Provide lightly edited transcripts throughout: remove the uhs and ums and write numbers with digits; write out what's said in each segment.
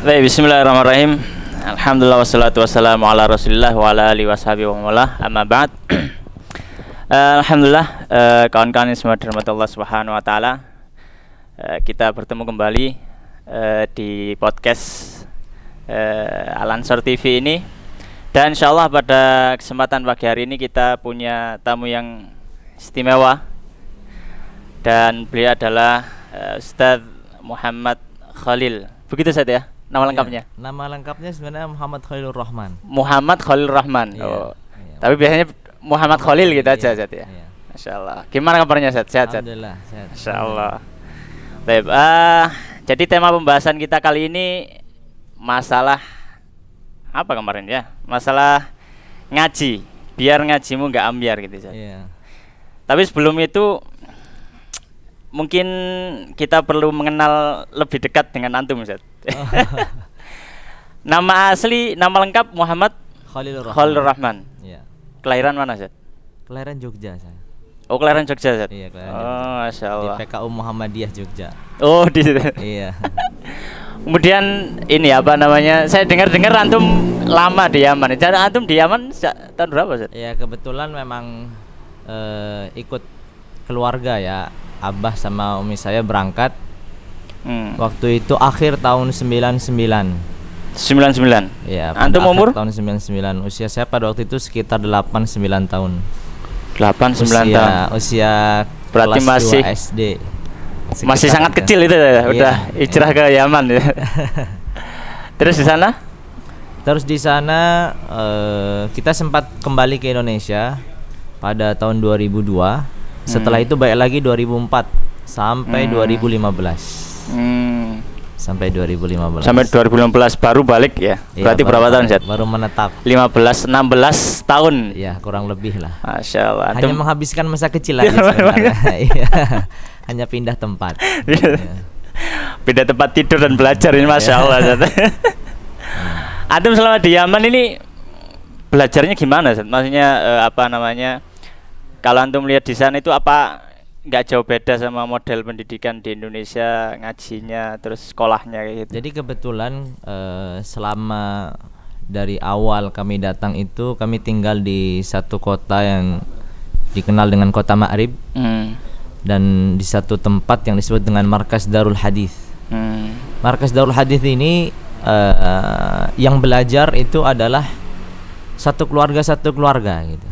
Baik, bismillahirrahmanirrahim. Alhamdulillah wassalatu wassalamu ala Rasulillah wa ala alihi washabihi wa mawalah. Amma ba'd. Alhamdulillah, kawan-kawan yang semua dirahmati Allah Subhanahu wa taala. Kita bertemu kembali di podcast Al-Ansor TV ini. Dan insyaallah pada kesempatan pagi hari ini kita punya tamu yang istimewa. Dan beliau adalah Ustadz Muhammad Khalil. Begitu Ustadz ya? Nama lengkapnya? Ya, nama lengkapnya sebenarnya Muhammad Khalilur Rahman. Muhammad Khalilur Rahman. Iya, oh. Iya. Tapi biasanya Muhammad Khalil gitu aja Ustadz ya. Iya. Masya Allah. Gimana kabarnya Ustadz? Sehat Ustadz? Alhamdulillah sehat. Masya Allah. Baik, jadi tema pembahasan kita kali ini masalah apa kemarin ya? Masalah ngaji. Biar ngajimu nggak ambiar gitu Ustadz. Iya. Tapi sebelum itu mungkin kita perlu mengenal lebih dekat dengan antum Ustaz. Nama asli, nama lengkap Muhammad Khalilur Rahman. Iya. Kelahiran mana Ustaz? Kelahiran Jogja saya. Oh, kelahiran Jogja Ustaz. Iya, kelahiran Oh, Jogja. Masya Allah. Di PKU Muhammadiyah Jogja. Oh, di situ. Iya. Kemudian ini apa namanya? Saya dengar-dengar antum lama di Yaman. Jadi antum di Yaman tahun berapa Ustaz? Iya, kebetulan memang ikut keluarga ya. Abah sama umi saya berangkat. Waktu itu akhir tahun 99. 99. Iya, Antum pada umur? akhir tahun 99. Usia saya pada waktu itu sekitar 8-9 tahun. 8-9 tahun. Usia Berarti kelas masih 2 SD. Masih Sekitar sangat itu. kecil itu ya. Udah Iya, hijrah ke Yaman ya. Terus di sana? Terus di sana kita sempat kembali ke Indonesia pada tahun 2002. Setelah itu balik lagi 2004 sampai 2015. Sampai 2015. Sampai 2015 baru balik ya. Iya, Berarti berapa tahun Zat? Baru menetap. 15 16 tahun. Ya, kurang lebih lah. Masya Allah. Hanya menghabiskan masa kecil aja sebenarnya. Iya. Hanya pindah tempat. Ya. Pindah tempat tidur dan belajar ini Masya Allah Zat. Antum selama di Yaman ini belajarnya gimana Zat? Maksudnya apa namanya? Kalau antum lihat di sana itu apa nggak jauh beda sama model pendidikan di Indonesia, ngajinya terus sekolahnya kayak gitu? Jadi kebetulan selama dari awal kami datang itu kami tinggal di satu kota yang dikenal dengan kota Ma'rib dan di satu tempat yang disebut dengan Markas Darul Hadis. Markas Darul Hadis ini yang belajar itu adalah satu keluarga gitu.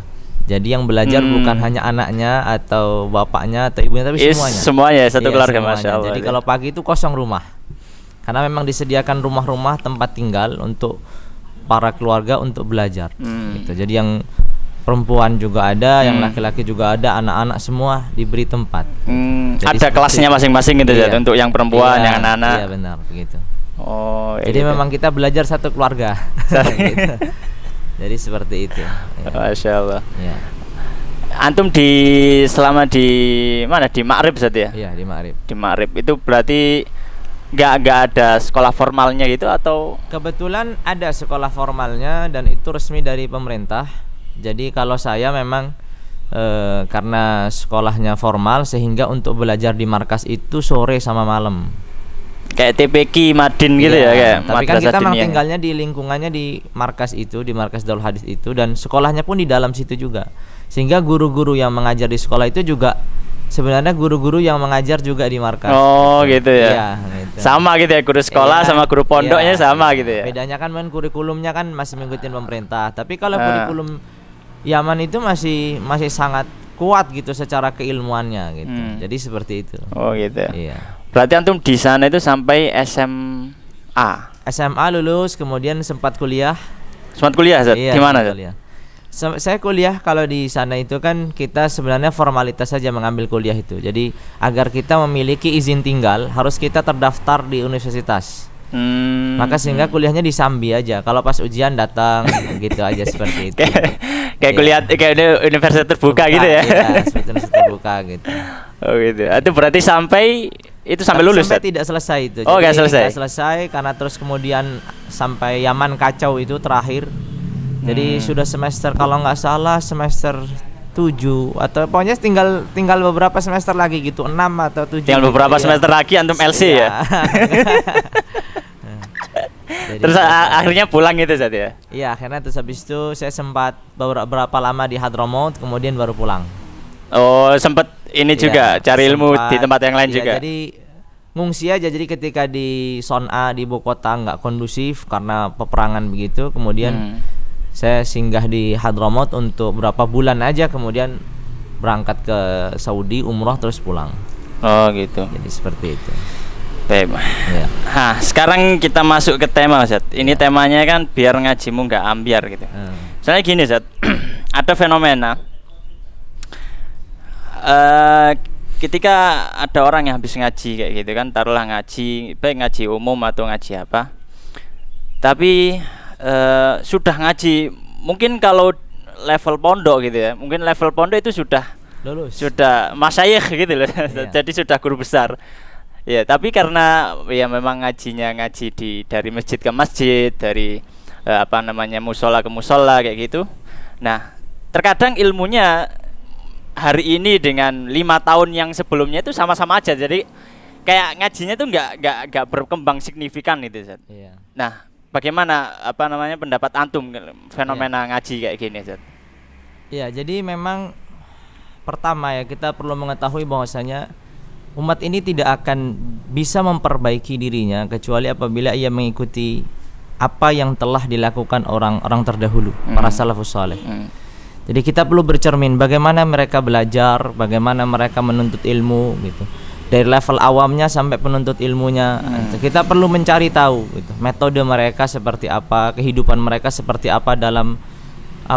Jadi yang belajar bukan hanya anaknya atau bapaknya atau ibunya, tapi semuanya. Semuanya satu keluarga, semuanya. Masya Allah. Jadi kalau pagi itu kosong rumah, karena memang disediakan rumah-rumah tempat tinggal untuk para keluarga untuk belajar. Gitu. Jadi yang perempuan juga ada, yang laki-laki juga ada, anak-anak semua diberi tempat. Ada kelasnya masing-masing gitu ya, untuk yang perempuan, yang anak-anak. Iya benar begitu. Oh. Jadi gitu. memang kita belajar satu keluarga. Gitu. Jadi seperti itu. Ya. Masya Allah. Ya. Antum selama di mana? Di Ma'rib Ustaz ya? Iya, di Ma'rib. Di Ma'rib itu berarti nggak ada sekolah formalnya gitu atau? Kebetulan ada sekolah formalnya dan itu resmi dari pemerintah. Jadi kalau saya memang karena sekolahnya formal sehingga untuk belajar di markas itu sore sama malam. Kayak TPQ Madin gitu ya kayak. Tapi kan kita memang tinggalnya di lingkungannya di markas itu, di Markas Darul Hadis itu, dan sekolahnya pun di dalam situ juga. Sehingga guru-guru yang mengajar di sekolah itu juga sebenarnya guru-guru yang mengajar juga di markas. Oh gitu ya. Iya, gitu. Sama gitu ya, guru sekolah sama guru pondoknya sama gitu ya. Bedanya kan kurikulumnya kan masih mengikuti pemerintah. Tapi kalau kurikulum Yaman itu masih sangat kuat gitu secara keilmuannya gitu. Jadi seperti itu. Oh gitu ya. Iya. Berarti antum di sana itu sampai SMA. SMA lulus, kemudian sempat kuliah. Sempat kuliah Zat? Iya, Gimana Zat? kuliah. Saya kuliah kalau di sana itu kan kita sebenarnya formalitas saja mengambil kuliah itu. Jadi agar kita memiliki izin tinggal harus kita terdaftar di universitas. Maka sehingga kuliahnya di Sambi aja. Kalau pas ujian datang gitu aja seperti itu. Kayak kuliah kayak universitas terbuka gitu ya. Iya, universitas terbuka gitu. Oh gitu. Itu berarti sampai lulus sampai tidak selesai itu. Oh, nggak selesai. Tidak selesai karena terus kemudian sampai Yaman kacau itu terakhir. Jadi sudah semester kalau nggak salah semester 7 atau pokoknya tinggal beberapa semester lagi gitu, 6 atau 7. Tinggal beberapa gitu, semester lagi antum LC ya. Terus akhirnya pulang gitu Zat ya? Iya, akhirnya terus habis itu saya sempat beberapa lama di Hadramaut, kemudian baru pulang. Oh, sempat ini juga cari ilmu di tempat yang lain juga. Jadi ngungsi aja. Jadi ketika di Son'a di ibu kota nggak kondusif karena peperangan begitu, kemudian saya singgah di Hadramaut untuk berapa bulan aja, kemudian berangkat ke Saudi umroh terus pulang. Oh gitu. Jadi seperti itu. Baik. Ya. Nah, sekarang kita masuk ke tema Zat. Ini temanya kan biar ngajimu nggak ambiar gitu. Soalnya gini Zat, ada fenomena ketika ada orang yang habis ngaji kayak gitu kan, taruhlah ngaji, baik ngaji umum atau ngaji apa, tapi sudah ngaji, mungkin kalau level pondok gitu ya, mungkin level pondok itu sudah lulus, sudah masyayikh gitu loh, jadi sudah guru besar ya, tapi karena ya memang ngajinya ngaji dari masjid ke masjid, dari musola ke musola kayak gitu. Nah, terkadang ilmunya hari ini dengan 5 tahun yang sebelumnya itu sama-sama aja, jadi kayak ngajinya tuh nggak berkembang signifikan gitu Zat. Nah, bagaimana pendapat antum fenomena ngaji kayak gini Zat? Ya, jadi memang pertama ya kita perlu mengetahui bahwasanya umat ini tidak akan bisa memperbaiki dirinya kecuali apabila ia mengikuti apa yang telah dilakukan orang-orang terdahulu, para salafus saleh. Jadi kita perlu bercermin bagaimana mereka belajar, bagaimana mereka menuntut ilmu gitu. Dari level awamnya sampai penuntut ilmunya. Kita perlu mencari tahu gitu, metode mereka seperti apa, kehidupan mereka seperti apa dalam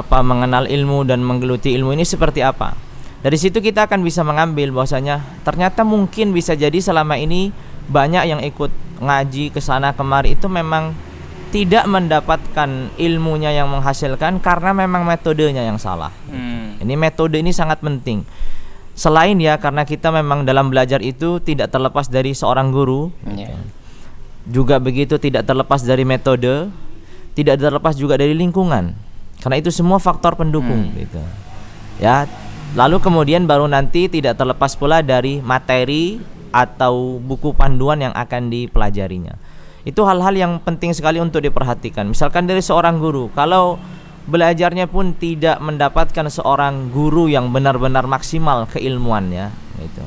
mengenal ilmu dan menggeluti ilmu ini seperti apa. Dari situ kita akan bisa mengambil bahwasanya ternyata mungkin bisa jadi selama ini banyak yang ikut ngaji ke sana kemari itu memang tidak mendapatkan ilmunya yang menghasilkan karena memang metodenya yang salah. Ini metode ini sangat penting. Selain ya karena kita memang dalam belajar itu tidak terlepas dari seorang guru, juga begitu tidak terlepas dari metode, tidak terlepas juga dari lingkungan. Karena itu semua faktor pendukung gitu. Ya, lalu kemudian baru nanti tidak terlepas pula dari materi atau buku panduan yang akan dipelajarinya. Itu hal-hal yang penting sekali untuk diperhatikan. Misalkan dari seorang guru, kalau belajarnya pun tidak mendapatkan seorang guru yang benar-benar maksimal keilmuannya gitu.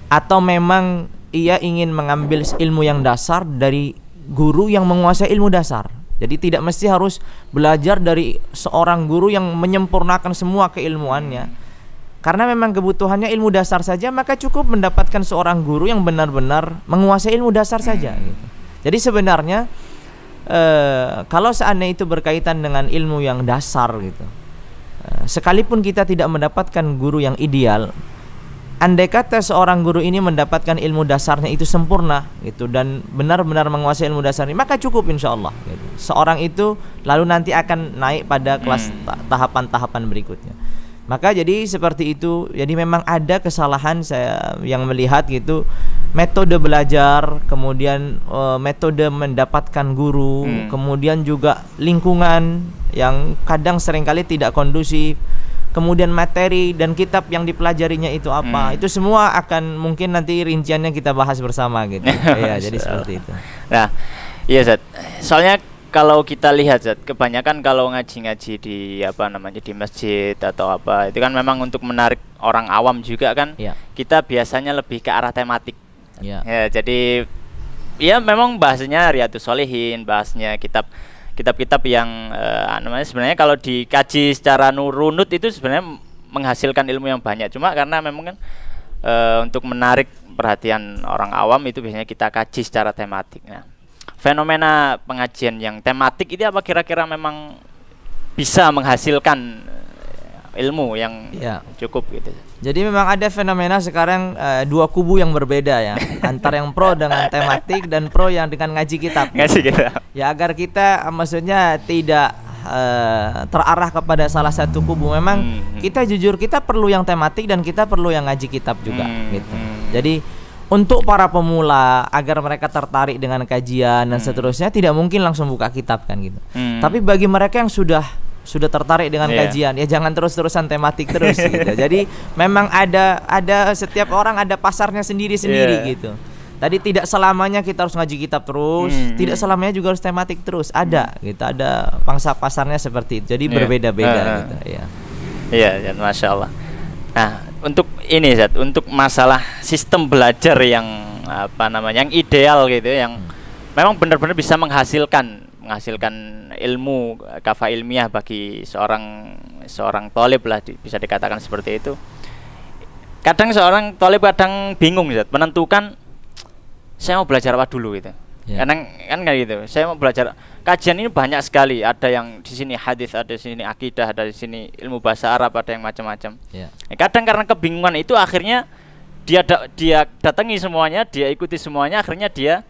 Atau memang ia ingin mengambil ilmu yang dasar dari guru yang menguasai ilmu dasar. Jadi tidak mesti harus belajar dari seorang guru yang menyempurnakan semua keilmuannya. Karena memang kebutuhannya ilmu dasar saja, maka cukup mendapatkan seorang guru yang benar-benar menguasai ilmu dasar saja gitu. Jadi sebenarnya kalau seandainya itu berkaitan dengan ilmu yang dasar gitu, sekalipun kita tidak mendapatkan guru yang ideal, andai kata seorang guru ini mendapatkan ilmu dasarnya itu sempurna gitu dan benar-benar menguasai ilmu dasar ini, maka cukup insyaallah gitu. Seorang itu lalu nanti akan naik pada kelas tahapan-tahapan berikutnya. Maka jadi seperti itu. Jadi memang ada kesalahan saya yang melihat gitu, metode belajar, kemudian metode mendapatkan guru, kemudian juga lingkungan yang kadang seringkali tidak kondusif, kemudian materi dan kitab yang dipelajarinya itu apa. Itu semua akan mungkin nanti rinciannya kita bahas bersama gitu. Ya, jadi seperti itu. Nah, iya Zat. Soalnya kalau kita lihat Zat, kebanyakan kalau ngaji-ngaji di di masjid atau apa, itu kan memang untuk menarik orang awam juga kan. Kita biasanya lebih ke arah tematik. Ya, jadi ya memang bahasanya Riyadhus Shalihin, bahasnya kitab-kitab yang sebenarnya kalau dikaji secara runut itu sebenarnya menghasilkan ilmu yang banyak. Cuma karena memang kan untuk menarik perhatian orang awam itu biasanya kita kaji secara tematik. Nah, fenomena pengajian yang tematik itu apa kira-kira memang bisa menghasilkan ilmu yang cukup gitu. Jadi memang ada fenomena sekarang dua kubu yang berbeda ya, antara yang pro dengan tematik dan pro yang dengan ngaji kitab. Ngaji kitab. Ya agar kita maksudnya tidak terarah kepada salah satu kubu. Memang kita jujur kita perlu yang tematik dan kita perlu yang ngaji kitab juga gitu. Jadi untuk para pemula agar mereka tertarik dengan kajian dan seterusnya tidak mungkin langsung buka kitab kan gitu. Tapi bagi mereka yang sudah tertarik dengan kajian ya jangan terus-terusan tematik terus gitu. Jadi memang ada setiap orang ada pasarnya sendiri-sendiri gitu. Tadi tidak selamanya kita harus ngaji kitab terus, tidak selamanya juga harus tematik terus. Ada, gitu. Ada pangsa pasarnya seperti itu. Jadi berbeda-beda, gitu. Iya, masya Allah. Nah, untuk ini Zat, untuk masalah sistem belajar yang yang ideal gitu, yang memang benar-benar bisa menghasilkan ilmu kafa ilmiah bagi seorang thalib lah, bisa dikatakan seperti itu. Kadang seorang thalib bingung Zat, menentukan saya mau belajar apa dulu gitu. Kadang kan kayak gitu. Saya mau belajar, kajian ini banyak sekali. Ada yang di sini hadis, ada di sini akidah, ada di sini ilmu bahasa Arab, ada yang macam-macam. Kadang karena kebingungan itu akhirnya dia datangi semuanya, dia ikuti semuanya, akhirnya dia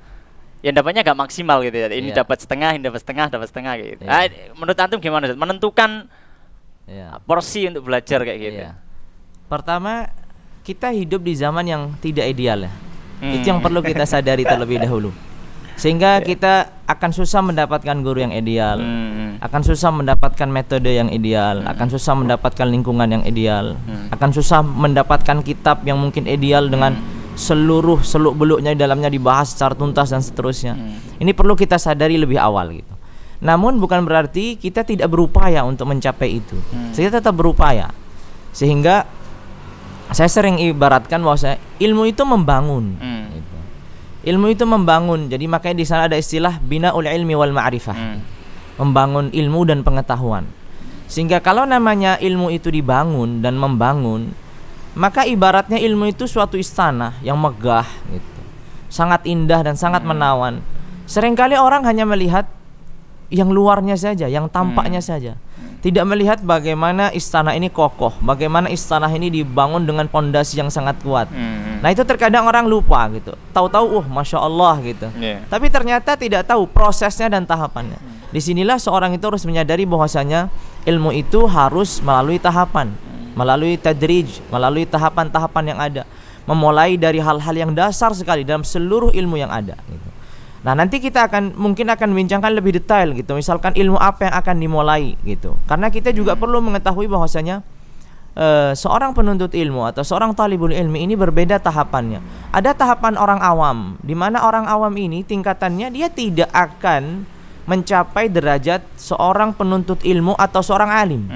yang dapatnya gak maksimal gitu ya. Ini dapat setengah, ini dapat setengah gitu. Menurut antum gimana Zat? Menentukan porsi untuk belajar kayak gitu. Pertama, kita hidup di zaman yang tidak ideal ya. Itu yang perlu kita sadari terlebih dahulu. Sehingga kita akan susah mendapatkan guru yang ideal, akan susah mendapatkan metode yang ideal, akan susah mendapatkan lingkungan yang ideal, akan susah mendapatkan kitab yang mungkin ideal dengan seluruh seluk-beluknya di dalamnya dibahas secara tuntas dan seterusnya. Ini perlu kita sadari lebih awal gitu. Namun bukan berarti kita tidak berupaya untuk mencapai itu. Kita tetap berupaya. Sehingga saya sering ibaratkan bahwa ilmu itu membangun. Gitu. Ilmu itu membangun. Jadi makanya di sana ada istilah binaul ilmi wal ma'rifah. Membangun ilmu dan pengetahuan. Sehingga kalau namanya ilmu itu dibangun dan membangun, maka ibaratnya ilmu itu suatu istana yang megah gitu. Sangat indah dan sangat menawan. Seringkali orang hanya melihat yang luarnya saja, yang tampaknya saja. Tidak melihat bagaimana istana ini kokoh, bagaimana istana ini dibangun dengan pondasi yang sangat kuat. Nah itu terkadang orang lupa gitu. Tahu-tahu, masya Allah gitu. Tapi ternyata tidak tahu prosesnya dan tahapannya. Disinilah seorang itu harus menyadari bahwasanya ilmu itu harus melalui tahapan, melalui tadrij, melalui tahapan-tahapan yang ada. Memulai dari hal-hal yang dasar sekali dalam seluruh ilmu yang ada. Gitu. Nah nanti kita mungkin akan bincangkan lebih detail gitu. Misalkan ilmu apa yang akan dimulai gitu. Karena kita juga perlu mengetahui bahwasanya seorang penuntut ilmu atau seorang talibul ilmi ini berbeda tahapannya. Ada tahapan orang awam, di mana orang awam ini tingkatannya dia tidak akan mencapai derajat seorang penuntut ilmu atau seorang alim.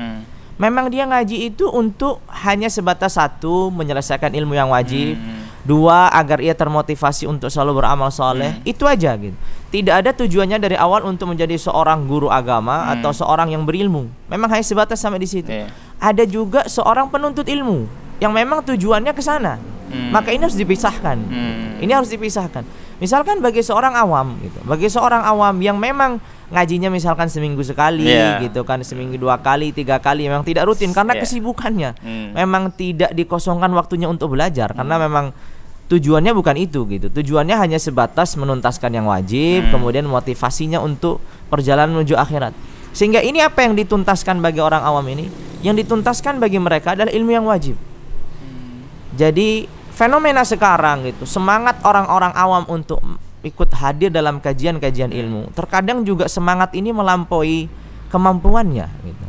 Memang dia ngaji itu untuk hanya sebatas satu, menyelesaikan ilmu yang wajib. Dua, agar ia termotivasi untuk selalu beramal soleh. Itu aja gitu. Tidak ada tujuannya dari awal untuk menjadi seorang guru agama atau seorang yang berilmu. Memang hanya sebatas sampai di situ. Ada juga seorang penuntut ilmu yang memang tujuannya ke sana. Maka ini harus dipisahkan. Ini harus dipisahkan. Misalkan bagi seorang awam gitu. Bagi seorang awam yang memang ngajinya misalkan seminggu sekali gitu kan, seminggu 2 kali, 3 kali, memang tidak rutin karena kesibukannya. Memang tidak dikosongkan waktunya untuk belajar karena memang tujuannya bukan itu gitu. Tujuannya hanya sebatas menuntaskan yang wajib, kemudian motivasinya untuk perjalanan menuju akhirat. Sehingga ini apa yang dituntaskan bagi orang awam ini? Yang dituntaskan bagi mereka adalah ilmu yang wajib. Jadi fenomena sekarang gitu, semangat orang-orang awam untuk ikut hadir dalam kajian-kajian ilmu, terkadang juga semangat ini melampaui kemampuannya gitu.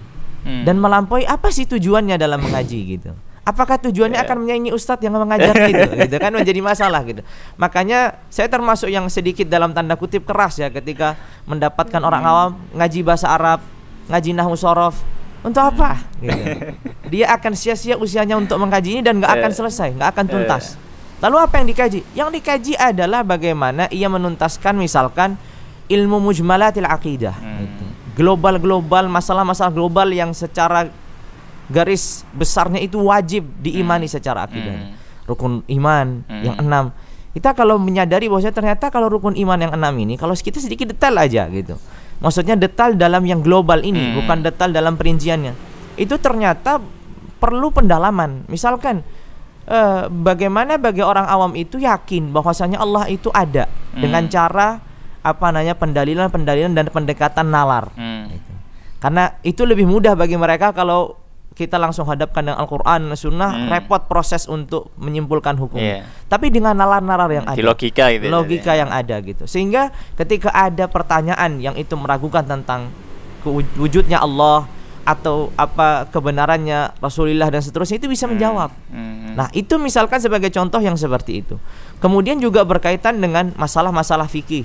Dan melampaui apa sih tujuannya dalam mengaji gitu. Apakah tujuannya akan menyaingi ustadz yang mengajar gitu kan menjadi masalah gitu. Makanya saya termasuk yang sedikit dalam tanda kutip keras ya ketika mendapatkan orang awam ngaji bahasa Arab, ngaji nahwu shorof. Untuk apa gitu. Dia akan sia-sia usianya untuk mengkaji ini dan gak akan selesai, gak akan tuntas. Lalu apa yang dikaji? Yang dikaji adalah bagaimana ia menuntaskan misalkan ilmu mujmalatil aqidah gitu. Global-global, masalah-masalah global yang secara garis besarnya itu wajib diimani secara akidah. Rukun iman yang 6. Kita kalau menyadari bahwasanya ternyata kalau rukun iman yang 6 ini, kalau kita sedikit detail aja gitu. Maksudnya detail dalam yang global ini, bukan detail dalam perinciannya. Itu ternyata perlu pendalaman. Misalkan bagaimana bagi orang awam itu yakin bahwasanya Allah itu ada dengan cara pendalilan dan pendekatan nalar. Gitu. Karena itu lebih mudah bagi mereka kalau kita langsung hadapkan dengan Al-Quran, Sunnah, repot proses untuk menyimpulkan hukum. Tapi dengan nalar-nalar yang ada, logika gitu, logika yang ada gitu. Sehingga ketika ada pertanyaan yang itu meragukan tentang wujudnya Allah, atau apa kebenarannya Rasulullah dan seterusnya, itu bisa menjawab. Nah, itu misalkan sebagai contoh yang seperti itu. Kemudian juga berkaitan dengan masalah-masalah fikih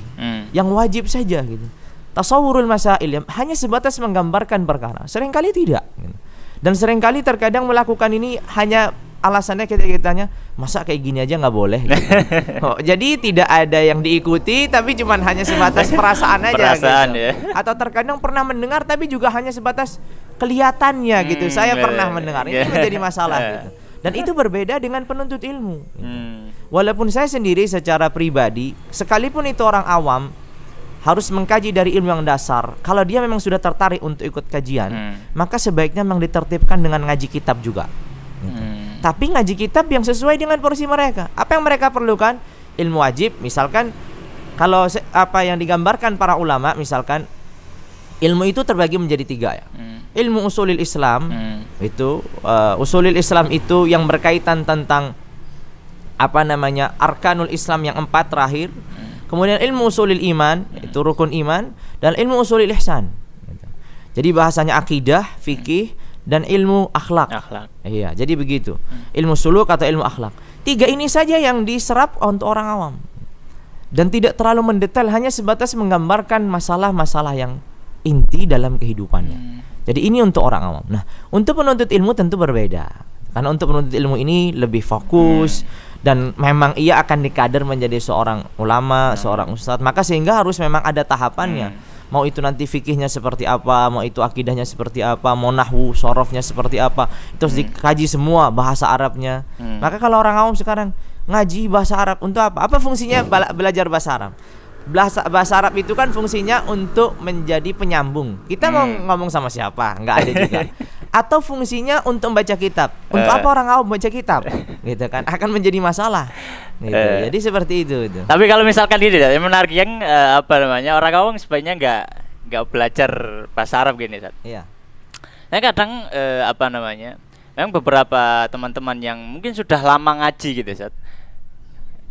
yang wajib saja gitu. Tasawurul masail hanya sebatas menggambarkan perkara, seringkali tidak gitu. Dan seringkali terkadang melakukan ini hanya alasannya kita tanya, masa kayak gini aja nggak boleh gitu. Jadi tidak ada yang diikuti, tapi cuman hanya sebatas perasaan aja gitu. Ya. Atau terkadang pernah mendengar tapi juga hanya sebatas kelihatannya gitu. Saya pernah mendengar, ini menjadi masalah gitu. Dan itu berbeda dengan penuntut ilmu gitu. Walaupun saya sendiri secara pribadi, sekalipun itu orang awam, harus mengkaji dari ilmu yang dasar. Kalau dia memang sudah tertarik untuk ikut kajian, maka sebaiknya memang ditertibkan dengan ngaji kitab juga gitu. Tapi ngaji kitab yang sesuai dengan porsi mereka. Apa yang mereka perlukan? Ilmu wajib. Misalkan kalau apa yang digambarkan para ulama, misalkan ilmu itu terbagi menjadi 3 ya. Ilmu usulil Islam itu usulil Islam itu yang berkaitan tentang apa namanya arkanul Islam yang 4 terakhir. Kemudian ilmu usulil iman itu rukun iman, dan ilmu usulil ihsan. Jadi bahasanya akidah, fikih, dan ilmu akhlak. Iya, jadi begitu. Ilmu suluk atau ilmu akhlak. 3 ini saja yang diserap untuk orang awam. Dan tidak terlalu mendetail, hanya sebatas menggambarkan masalah-masalah yang inti dalam kehidupannya. Jadi ini untuk orang awam. Nah, untuk penuntut ilmu tentu berbeda. Karena untuk penuntut ilmu ini lebih fokus dan memang ia akan dikader menjadi seorang ulama, seorang ustadz. Maka sehingga harus memang ada tahapannya. Mau itu nanti fikihnya seperti apa, mau itu akidahnya seperti apa, mau nahwu, sorofnya seperti apa, itu harus dikaji semua, bahasa Arabnya. Maka kalau orang awam sekarang ngaji bahasa Arab untuk apa? Apa fungsinya belajar bahasa Arab? Bahasa Arab itu kan fungsinya untuk menjadi penyambung. Kita mau ngomong sama siapa? Nggak ada juga. Atau fungsinya untuk membaca kitab. Untuk apa orang awam baca kitab? Gitu kan, akan menjadi masalah. Gitu. Jadi seperti itu. Tapi kalau misalkan gini, yang menarik yang apa namanya, orang awam sebaiknya nggak belajar bahasa Arab gini, Sat. Iya. Nah, kadang apa namanya, memang beberapa teman-teman yang mungkin sudah lama ngaji gitu, Sat.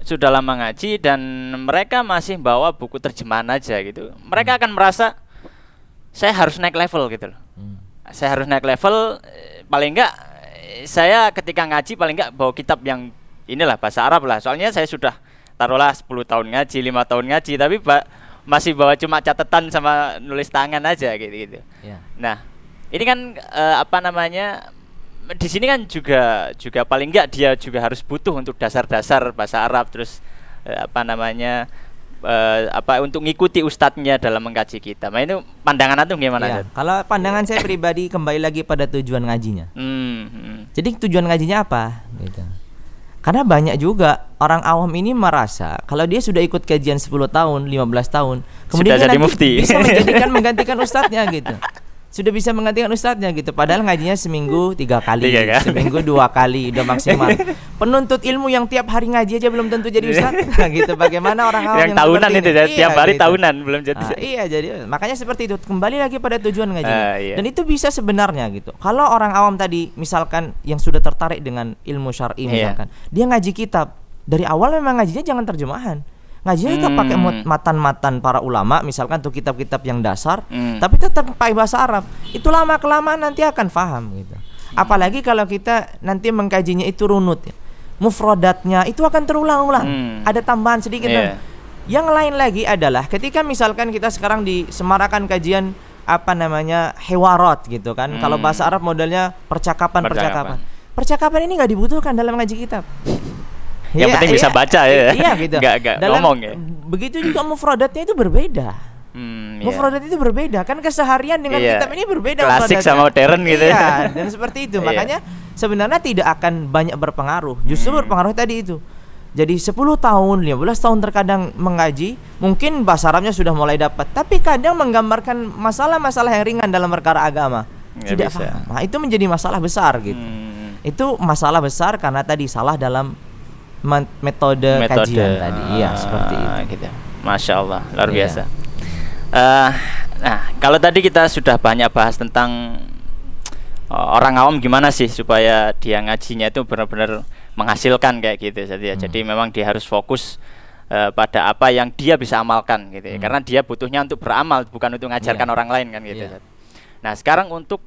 Sudah lama ngaji dan mereka masih bawa buku terjemahan aja gitu. Mereka akan merasa saya harus naik level gitu loh. Saya harus naik level, paling enggak saya ketika ngaji paling enggak bawa kitab yang inilah bahasa Arab lah. Soalnya saya sudah taruhlah 10 tahun ngaji, 5 tahun ngaji, tapi masih bawa cuma catatan sama nulis tangan aja gitu. Yeah. Nah, ini kan apa namanya, di sini kan juga paling enggak dia juga harus butuh untuk dasar-dasar bahasa Arab, terus apa namanya untuk ngikuti ustadznya dalam mengkaji kitab. Nah, itu pandangan antum gimana? Ya, kalau pandangan saya pribadi kembali lagi pada tujuan ngajinya. Jadi tujuan ngajinya apa? Gitu. Karena banyak juga orang awam ini merasa kalau dia sudah ikut kajian 10 tahun, 15 tahun, kemudian sudah jadi mufti, bisa menggantikan ustadznya gitu. Sudah bisa menggantikan ustadznya gitu. Padahal ngajinya seminggu 3 kali, seminggu 2 kali, udah maksimal. Penuntut ilmu yang tiap hari ngaji aja belum tentu jadi ustadz. Gitu. Bagaimana orang awam yang tahunan itu tiap hari gitu. Tahunan belum jadi. Iya, jadi makanya seperti itu. Kembali lagi pada tujuan ngajinya. Iya. Dan itu bisa sebenarnya gitu. Kalau orang awam tadi misalkan yang sudah tertarik dengan ilmu syar'i misalkan, dia ngaji kitab. Dari awal memang ngajinya jangan terjemahan. Ngajinya tetap pakai matan-matan para ulama, misalkan tuh kitab-kitab yang dasar, tapi tetap pakai bahasa Arab. Itu lama kelamaan nanti akan paham gitu. Apalagi kalau kita nanti mengkajinya itu runut ya. Mufradatnya itu akan terulang-ulang. Ada tambahan sedikit. Yang lain lagi adalah ketika misalkan kita sekarang disemarakan kajian apa namanya hewarot gitu kan. Kalau bahasa Arab modelnya percakapan. Percakapan ini nggak dibutuhkan dalam ngaji kitab. Yang penting bisa baca ya. Iya gitu. Gak ngomong ya. Begitu juga mufradatnya itu berbeda. Mufradat itu berbeda. Kan keseharian dengan kitab ini berbeda. Klasik sama modern gitu. Iya, dan seperti itu. Makanya sebenarnya tidak akan banyak berpengaruh. Justru berpengaruh tadi itu. Jadi 10 tahun, 15 tahun terkadang mengaji, mungkin bahasa Arabnya sudah mulai dapat, tapi kadang menggambarkan masalah-masalah yang ringan dalam perkara agama. Tidak paham. Nah, itu menjadi masalah besar gitu. Itu masalah besar karena tadi salah dalam metode kajian tadi. Iya, seperti itu. Gitu. Masya Allah, luar biasa. Nah, kalau tadi kita sudah banyak bahas tentang orang awam gimana sih supaya dia ngajinya itu benar-benar menghasilkan kayak gitu. Jadi memang dia harus fokus pada apa yang dia bisa amalkan gitu ya. Karena dia butuhnya untuk beramal, bukan untuk mengajarkan orang lain kan gitu. Nah, sekarang untuk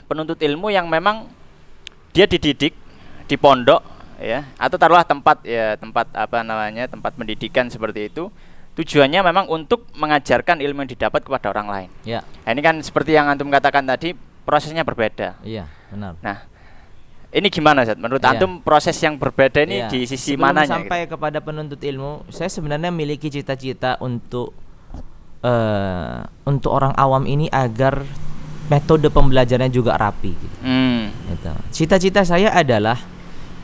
penuntut ilmu yang memang dia dididik di pondok ya, atau taruhlah tempat tempat pendidikan seperti itu, tujuannya memang untuk mengajarkan ilmu yang didapat kepada orang lain. Ya. Nah, ini kan seperti yang antum katakan tadi, prosesnya berbeda. Iya, benar. Nah, ini gimana Zat? Menurut antum proses yang berbeda ini di sisi sebelum mananya? Sampai kepada penuntut ilmu, saya sebenarnya memiliki cita-cita untuk orang awam ini agar metode pembelajarannya juga rapi. Gitu. Gitu. Cita-cita saya adalah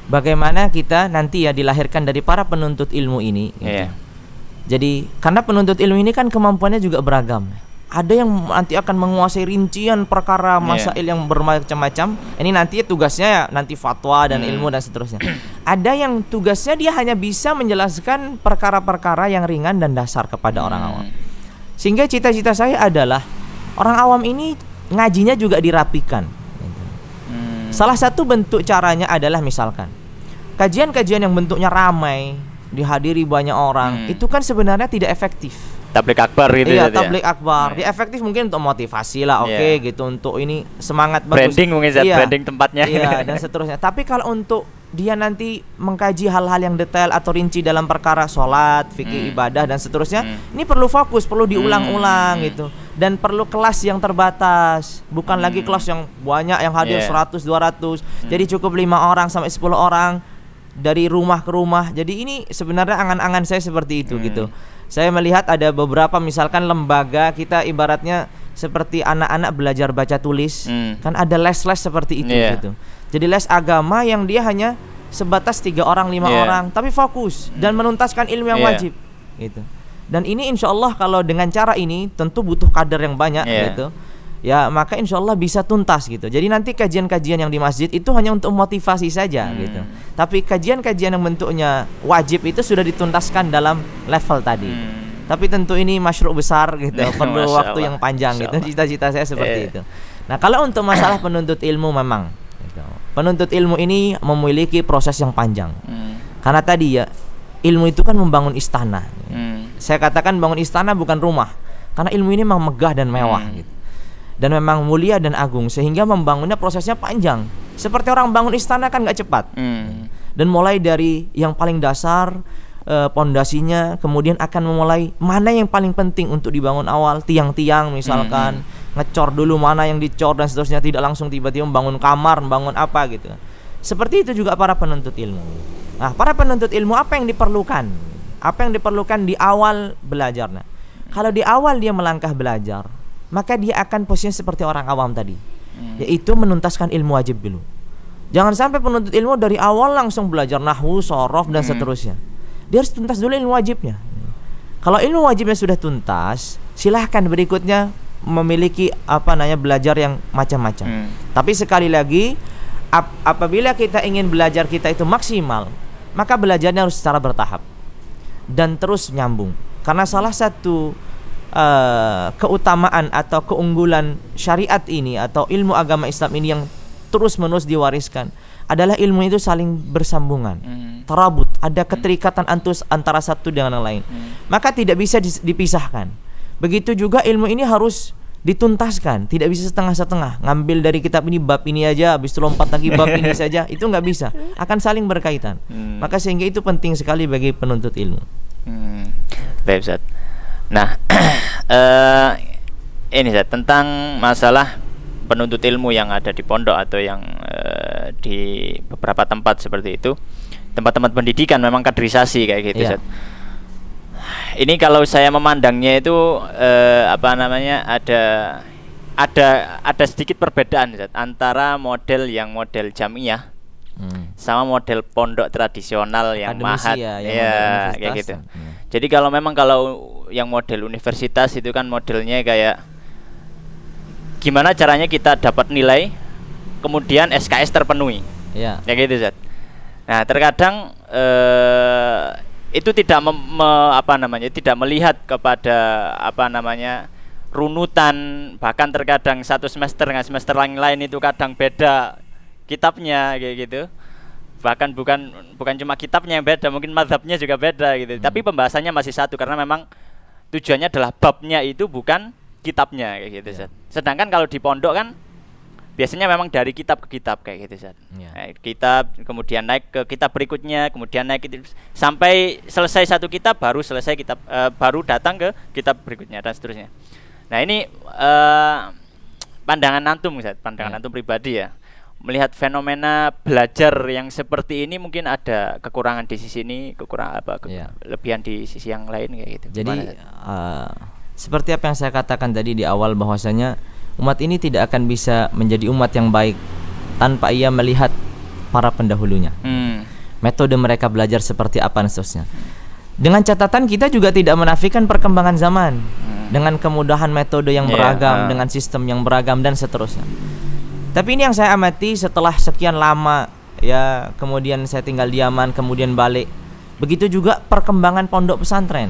bagaimana kita nanti ya dilahirkan dari para penuntut ilmu ini. Gitu. Jadi karena penuntut ilmu ini kan kemampuannya juga beragam. Ada yang nanti akan menguasai rincian perkara masail yang bermacam-macam. Ini nanti tugasnya ya nanti fatwa dan ilmu dan seterusnya. Ada yang tugasnya dia hanya bisa menjelaskan perkara-perkara yang ringan dan dasar kepada orang awam. Sehingga cita-cita saya adalah orang awam ini ngajinya juga dirapikan. Salah satu bentuk caranya adalah misalkan kajian-kajian yang bentuknya ramai, dihadiri banyak orang, itu kan sebenarnya tidak efektif. Tablik akbar gitu ya. Iya, tablik akbar. Dia efektif mungkin untuk motivasi lah, oke, gitu, untuk ini semangat bagus. Branding mungkin branding tempatnya. Iya, dan seterusnya. Tapi kalau untuk dia nanti mengkaji hal-hal yang detail atau rinci dalam perkara sholat, fikih ibadah dan seterusnya, ini perlu fokus, perlu diulang-ulang gitu. Dan perlu kelas yang terbatas, bukan lagi kelas yang banyak yang hadir 100, 200. Jadi cukup 5 orang sampai 10 orang dari rumah ke rumah. Jadi ini sebenarnya angan-angan saya seperti itu gitu. Saya melihat ada beberapa misalkan lembaga kita ibaratnya seperti anak-anak belajar baca tulis, kan ada les-les seperti itu gitu. Jadi les agama yang dia hanya sebatas 3 orang 5 orang, tapi fokus dan menuntaskan ilmu yang wajib gitu. Dan ini insya Allah kalau dengan cara ini tentu butuh kader yang banyak gitu. Ya maka insya Allah bisa tuntas gitu. Jadi nanti kajian-kajian yang di masjid itu hanya untuk motivasi saja gitu. Tapi kajian-kajian yang bentuknya wajib itu sudah dituntaskan dalam level tadi. Tapi tentu ini masyru' besar gitu, perlu waktu yang panjang gitu. Cita-cita saya seperti itu. Nah kalau untuk masalah penuntut ilmu memang gitu. Penuntut ilmu ini memiliki proses yang panjang. Karena tadi ya ilmu itu kan membangun istana. Saya katakan bangun istana bukan rumah. Karena ilmu ini memang megah dan mewah gitu. Dan memang mulia dan agung sehingga membangunnya prosesnya panjang. Seperti orang bangun istana kan gak cepat. Dan mulai dari yang paling dasar pondasinya, kemudian akan memulai mana yang paling penting untuk dibangun awal, tiang-tiang misalkan, ngecor dulu mana yang dicor dan seterusnya, tidak langsung tiba-tiba membangun kamar, membangun apa gitu. Seperti itu juga para penuntut ilmu. Nah, para penuntut ilmu apa yang diperlukan? Apa yang diperlukan di awal belajarnya? Kalau di awal dia melangkah belajar, maka dia akan posisinya seperti orang awam tadi, yaitu menuntaskan ilmu wajib dulu. Jangan sampai penuntut ilmu dari awal langsung belajar nahwu, shorof dan seterusnya. Dia harus tuntas dulu ilmu wajibnya. Kalau ilmu wajibnya sudah tuntas, silahkan berikutnya memiliki belajar yang macam-macam. Tapi sekali lagi, apabila kita ingin belajar kita itu maksimal, maka belajarnya harus secara bertahap dan terus nyambung. Karena salah satu keutamaan atau keunggulan syariat ini atau ilmu agama Islam ini yang terus-menerus diwariskan adalah ilmu itu saling bersambungan, tarabut, ada keterikatan antara satu dengan yang lain. Maka tidak bisa dipisahkan. Begitu juga ilmu ini harus dituntaskan, tidak bisa setengah-setengah. Ngambil dari kitab ini bab ini aja, habis itu lompat lagi bab ini saja, itu nggak bisa. Akan saling berkaitan. Maka sehingga itu penting sekali bagi penuntut ilmu. Baik, Ustaz. Nah, ini Zat, tentang masalah penuntut ilmu yang ada di pondok atau yang di beberapa tempat seperti itu, tempat-tempat pendidikan memang kaderisasi kayak gitu, Zat. Ini kalau saya memandangnya itu ada sedikit perbedaan, Zat, antara model jamiah sama model pondok tradisional yang mahat, kayak gitu. Jadi kalau yang model universitas itu kan modelnya kayak gimana caranya kita dapat nilai, kemudian SKS terpenuhi, kayak gitu, Zat. Nah terkadang itu tidak tidak melihat kepada runutan, bahkan terkadang satu semester dengan semester lain itu kadang beda kitabnya kayak gitu. Bahkan bukan cuma kitabnya yang beda, mungkin mazhabnya juga beda gitu. Tapi pembahasannya masih satu karena memang tujuannya adalah babnya itu bukan kitabnya kayak gitu. Sedangkan kalau di pondok kan biasanya memang dari kitab ke kitab kayak gitu, Ustaz. Kitab, kemudian naik ke kitab berikutnya, kemudian naik sampai selesai satu kitab, baru selesai kitab, baru datang ke kitab berikutnya dan seterusnya. Nah ini pandangan antum, Ustaz, pandangan antum pribadi ya, melihat fenomena belajar yang seperti ini, mungkin ada kekurangan di sisi ini, kekurangan apa, kelebihan di sisi yang lain kayak gitu. Jadi seperti apa yang saya katakan tadi di awal, bahwasanya umat ini tidak akan bisa menjadi umat yang baik tanpa ia melihat para pendahulunya, metode mereka belajar seperti apa dan seterusnya. Dengan catatan kita juga tidak menafikan perkembangan zaman dengan kemudahan metode yang beragam, dengan sistem yang beragam dan seterusnya. Tapi ini yang saya amati setelah sekian lama ya, kemudian saya tinggal di Yaman, kemudian balik. Begitu juga perkembangan pondok pesantren.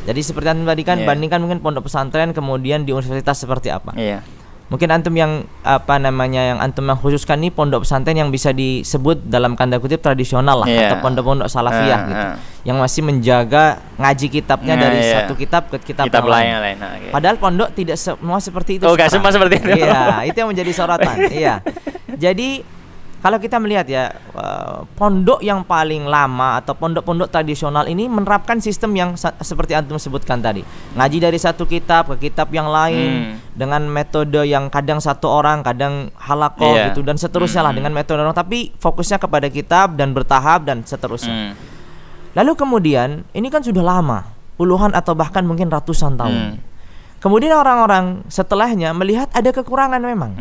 Jadi seperti antum tadi kan, bandingkan mungkin pondok pesantren kemudian di universitas seperti apa. Mungkin antum yang yang antum yang khususkan ini pondok pesantren yang bisa disebut dalam tanda kutip tradisional lah, atau pondok-pondok salafiyah gitu, yang masih menjaga ngaji kitabnya dari satu kitab ke kitab lain. Padahal pondok tidak semua seperti itu. Gak semua seperti itu. Iya, itu yang menjadi sorotan. Iya. Jadi kalau kita melihat ya, pondok yang paling lama atau pondok-pondok tradisional ini menerapkan sistem yang seperti antum sebutkan tadi, ngaji dari satu kitab ke kitab yang lain, dengan metode yang kadang satu orang, kadang halaqah gitu dan seterusnya lah, dengan metode orang, tapi fokusnya kepada kitab dan bertahap dan seterusnya. Lalu kemudian ini kan sudah lama, puluhan atau bahkan mungkin ratusan tahun. Kemudian orang-orang setelahnya melihat ada kekurangan memang.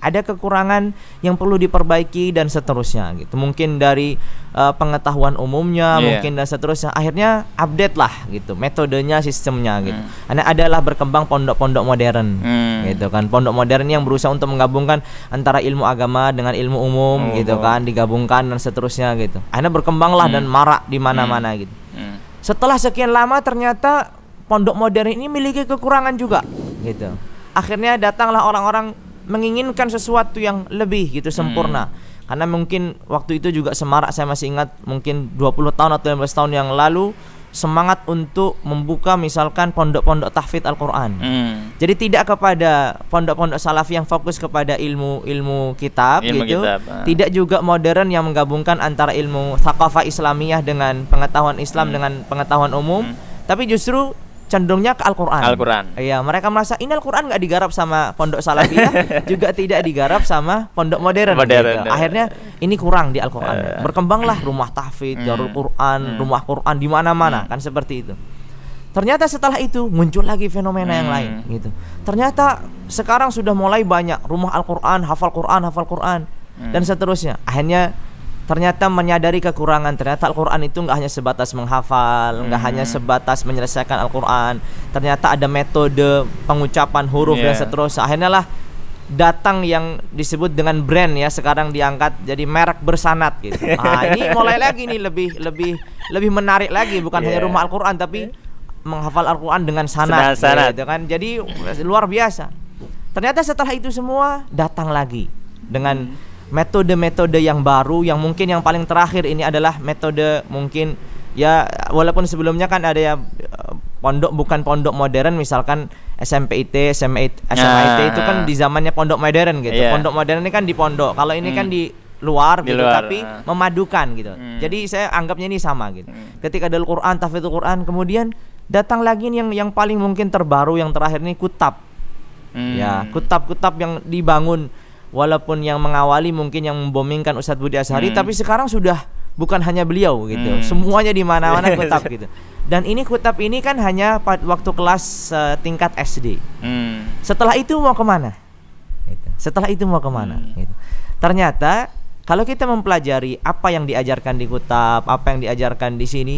Ada kekurangan yang perlu diperbaiki dan seterusnya gitu. Mungkin dari pengetahuan umumnya, mungkin dan seterusnya. Akhirnya update lah gitu, metodenya, sistemnya gitu. Karena adalah berkembang pondok-pondok modern gitu kan. Pondok modern yang berusaha untuk menggabungkan antara ilmu agama dengan ilmu umum gitu kan, digabungkan dan seterusnya gitu. Akhirnya berkembanglah dan marak di mana-mana gitu. Setelah sekian lama ternyata pondok modern ini memiliki kekurangan juga gitu. Akhirnya datanglah orang-orang menginginkan sesuatu yang lebih gitu, sempurna. Karena mungkin waktu itu juga semarak, saya masih ingat mungkin 20 tahun atau 15 tahun yang lalu, semangat untuk membuka misalkan pondok-pondok tahfidz Al-Qur'an. Jadi tidak kepada pondok-pondok salafi yang fokus kepada ilmu kitab gitu. Tidak juga modern yang menggabungkan antara ilmu thaqafah Islamiyah dengan pengetahuan Islam dengan pengetahuan umum, tapi justru cenderungnya ke Al-Qur'an. Iya, mereka merasa ini Al-Qur'an nggak digarap sama pondok salafiyah, juga tidak digarap sama pondok modern. Gitu. Akhirnya ini kurang di Al-Qur'an. Berkembanglah rumah tahfidz, Darul Qur'an, rumah Qur'an di mana-mana, kan seperti itu. Ternyata setelah itu muncul lagi fenomena yang lain gitu. Ternyata sekarang sudah mulai banyak rumah Al-Qur'an, hafal Qur'an dan seterusnya. Akhirnya ternyata menyadari kekurangan. Ternyata Al-Quran itu nggak hanya sebatas menghafal, nggak hanya sebatas menyelesaikan Al-Quran. Ternyata ada metode pengucapan huruf dan seterusnya. Akhirnya lah datang yang disebut dengan brand ya, sekarang diangkat jadi merek bersanad gitu. Ini mulai lagi nih lebih menarik lagi, bukan hanya rumah Al-Quran tapi menghafal Al-Quran dengan sanad gitu kan. Jadi luar biasa. Ternyata setelah itu semua datang lagi dengan metode-metode yang baru, yang mungkin yang paling terakhir ini adalah metode mungkin ya, walaupun sebelumnya kan ada ya pondok, bukan pondok modern, misalkan SMPIT, SMA IT itu kan di zamannya pondok modern gitu. Pondok modern ini kan di pondok, kalau ini kan di luar gitu, tapi memadukan gitu. Jadi saya anggapnya ini sama gitu. Ketika ada Al-Qur'an, tahfidzul Qur'an, kemudian datang lagi yang paling mungkin terbaru, yang terakhir ini kutab. Ya, kutab-kutab yang dibangun, walaupun yang mengawali mungkin yang membomingkan Ustadz Budi Azhari, tapi sekarang sudah bukan hanya beliau gitu, semuanya di mana-mana kutab gitu. Dan ini kutab ini kan hanya waktu kelas tingkat SD. Setelah itu mau kemana? Setelah itu mau kemana? Gitu. Ternyata kalau kita mempelajari apa yang diajarkan di kutab, apa yang diajarkan di sini,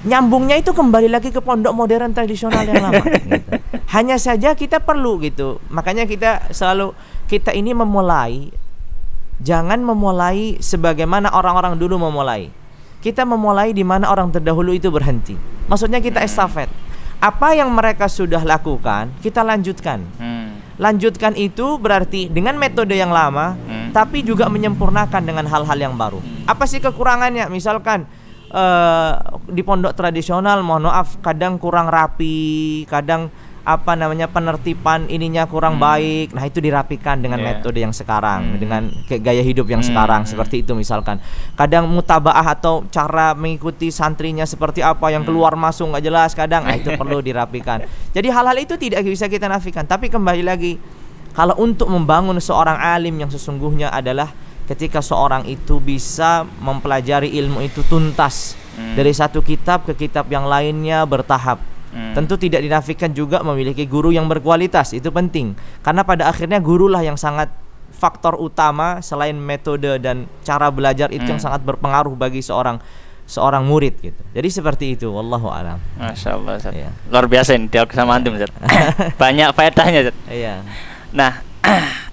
nyambungnya itu kembali lagi ke pondok modern tradisional yang lama gitu. Hanya saja kita perlu gitu. Makanya kita ini memulai, jangan memulai sebagaimana orang-orang dulu memulai. Kita memulai di mana orang terdahulu itu berhenti. Maksudnya kita estafet. Apa yang mereka sudah lakukan, kita lanjutkan. Lanjutkan itu berarti dengan metode yang lama, tapi juga menyempurnakan dengan hal-hal yang baru. Apa sih kekurangannya? Misalkan di pondok tradisional, mohon maaf, kadang kurang rapi, kadang penertiban ininya kurang baik. Nah, itu dirapikan dengan metode yang sekarang, dengan gaya hidup yang sekarang seperti itu misalkan. Kadang mutabaah atau cara mengikuti santrinya seperti apa yang keluar masuk nggak jelas kadang. Nah, itu perlu dirapikan. Jadi hal-hal itu tidak bisa kita nafikan. Tapi kembali lagi, kalau untuk membangun seorang alim yang sesungguhnya adalah ketika seorang itu bisa mempelajari ilmu itu tuntas dari satu kitab ke kitab yang lainnya bertahap. Tentu tidak dinafikan juga memiliki guru yang berkualitas, itu penting. Karena pada akhirnya gurulah yang sangat faktor utama selain metode dan cara belajar itu yang sangat berpengaruh bagi seorang murid gitu. Jadi seperti itu, wallahu a'lam. Masya Allah, Ustaz. Ya. Luar biasa ini dialog sama antum, Ustaz. Banyak faedahnya, Ustaz. Iya. Nah,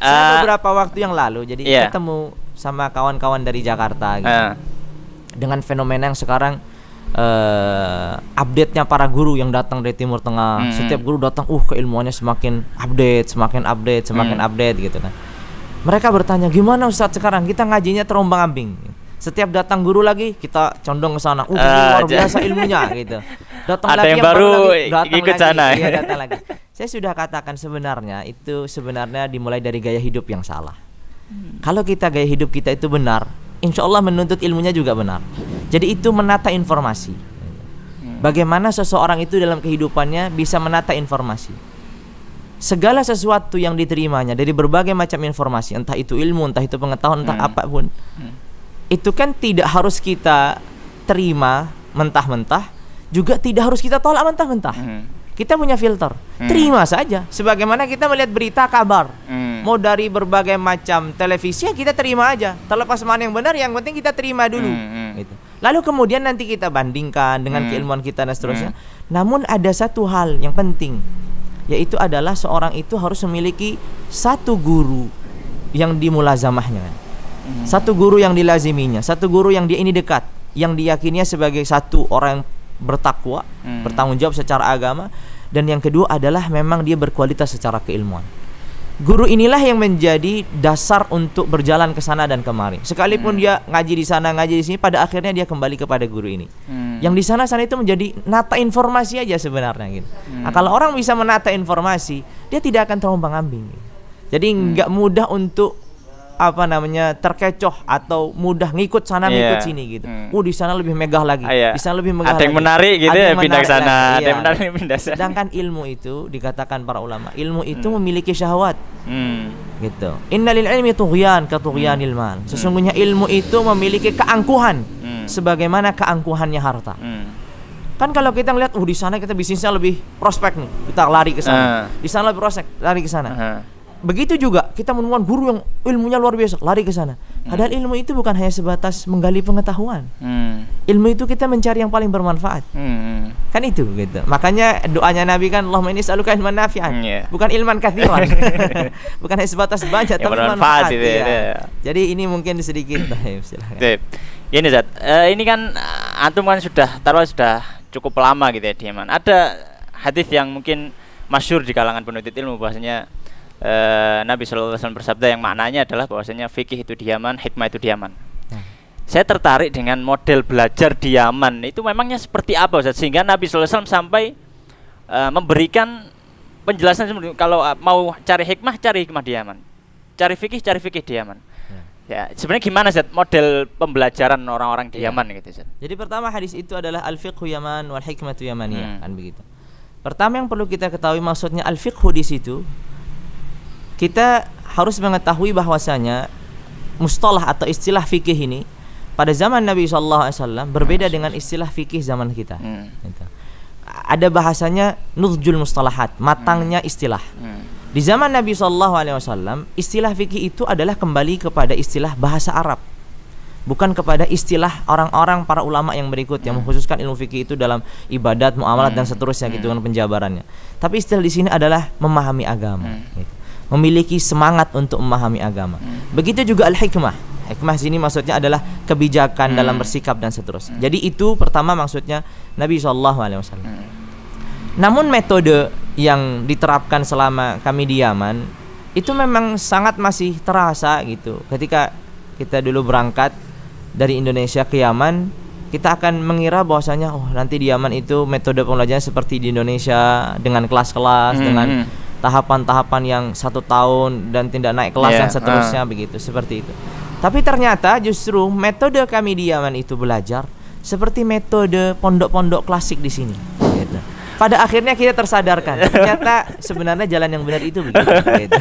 saya beberapa waktu yang lalu jadi ketemu sama kawan-kawan dari Jakarta gitu. Dengan fenomena yang sekarang update-nya para guru yang datang dari Timur Tengah. Setiap guru datang, keilmuannya semakin update gitu kan. Mereka bertanya, gimana Ustadz sekarang kita ngajinya terombang-ambing. Setiap datang guru lagi kita condong ke sana. Luar biasa ilmunya gitu. Datang ada lagi yang baru ikut sana. Iya, datang lagi. Saya sudah katakan sebenarnya dimulai dari gaya hidup yang salah. Kalau gaya hidup kita itu benar, insya Allah menuntut ilmunya juga benar. Jadi itu menata informasi. Bagaimana seseorang itu dalam kehidupannya bisa menata informasi. Segala sesuatu yang diterimanya dari berbagai macam informasi, entah itu ilmu, entah itu pengetahuan, entah apapun, itu kan tidak harus kita terima mentah-mentah, juga tidak harus kita tolak mentah-mentah. Kita punya filter, terima saja. Sebagaimana kita melihat berita kabar, mau dari berbagai macam televisi, kita terima aja. Terlepas mana yang benar, yang penting kita terima dulu. Gitu. Lalu kemudian nanti kita bandingkan dengan keilmuan kita dan seterusnya. Namun ada satu hal yang penting, yaitu adalah seorang itu harus memiliki satu guru yang dimulazamahnya, satu guru yang dilaziminya, satu guru yang dia ini dekat, yang diyakininya sebagai satu orang yang bertakwa, bertanggung jawab secara agama, dan yang kedua adalah memang dia berkualitas secara keilmuan. Guru inilah yang menjadi dasar untuk berjalan ke sana dan kemari. Sekalipun dia ngaji di sana, ngaji di sini, pada akhirnya dia kembali kepada guru ini. Yang di sana itu menjadi nata informasi aja sebenarnya gitu. Nah, kalau orang bisa menata informasi, dia tidak akan terombang-ambing. Jadi nggak mudah untuk terkecoh atau mudah ngikut sana ngikut sini gitu. Di sana lebih megah lagi. Di sana lebih megah lagi. Ada yang menarik gitu ya, pindah ke sana. Ada yang menarik pindah sana. Sedangkan ilmu itu dikatakan para ulama, ilmu itu memiliki syahwat. Gitu. Innalil ilmi tughyan ka tughyanil mal. Sesungguhnya ilmu itu memiliki keangkuhan sebagaimana keangkuhannya harta. Kan kalau kita ngeliat di sana kita bisnisnya lebih prospek nih, kita lari ke sana. Di sana lebih prospek, lari ke sana. Begitu juga kita menemukan guru yang ilmunya luar biasa, lari ke sana. Padahal ilmu itu bukan hanya sebatas menggali pengetahuan. Ilmu itu kita mencari yang paling bermanfaat. Kan itu gitu. Makanya doanya Nabi kan, Allahumma inni as'aluka ilman nafi'an. Bukan ilman katsiran. Bukan hanya sebatas banyak tapi bermanfaat. Jadi ini mungkin sedikit. Silakan. Ini Zat, ini kan antum kan sudah cukup lama gitu ya di Yaman. Ada hadis yang mungkin masyhur di kalangan penuntut ilmu bahwasanya Nabi SAW bersabda yang maknanya adalah bahwasanya fikih itu di Yaman, hikmah itu di Yaman. Saya tertarik dengan model belajar di Yaman. Itu memangnya seperti apa Ustaz? Sehingga Nabi SAW sampai memberikan penjelasan kalau mau cari hikmah di Yaman, cari fikih di Yaman. Ya, sebenarnya gimana Ustaz model pembelajaran orang-orang di Yaman gitu Ustaz? Jadi pertama hadis itu adalah al-fiqhu Yaman wal hikmatu Yamaniyah, kan begitu. Pertama yang perlu kita ketahui maksudnya al-fiqhu di situ, kita harus mengetahui bahwasanya mustalah atau istilah fikih ini pada zaman Nabi SAW berbeda dengan istilah fikih zaman kita. Ada bahasanya nudjul mustalahat, matangnya istilah. Di zaman Nabi SAW istilah fikih itu adalah kembali kepada istilah bahasa Arab, bukan kepada istilah orang-orang para ulama yang berikut yang mengkhususkan ilmu fikih itu dalam ibadat, muamalat dan seterusnya gitu kan penjabarannya. Tapi istilah di sini adalah memahami agama. Gitu. Memiliki semangat untuk memahami agama. Begitu juga al-hikmah. Hikmah sini maksudnya adalah kebijakan dalam bersikap dan seterusnya. Jadi itu pertama maksudnya Nabi SAW. Namun metode yang diterapkan selama kami di Yaman itu memang sangat masih terasa gitu. Ketika kita dulu berangkat dari Indonesia ke Yaman, kita akan mengira bahwasanya nanti di Yaman itu metode pembelajaran seperti di Indonesia dengan kelas-kelas, dengan tahapan-tahapan yang 1 tahun dan tidak naik kelas dan seterusnya begitu, seperti itu. Tapi ternyata justru metode kami di Yaman itu belajar seperti metode pondok-pondok klasik di sini. Gitu. Pada akhirnya kita tersadarkan ternyata sebenarnya jalan yang benar itu begitu. Gitu.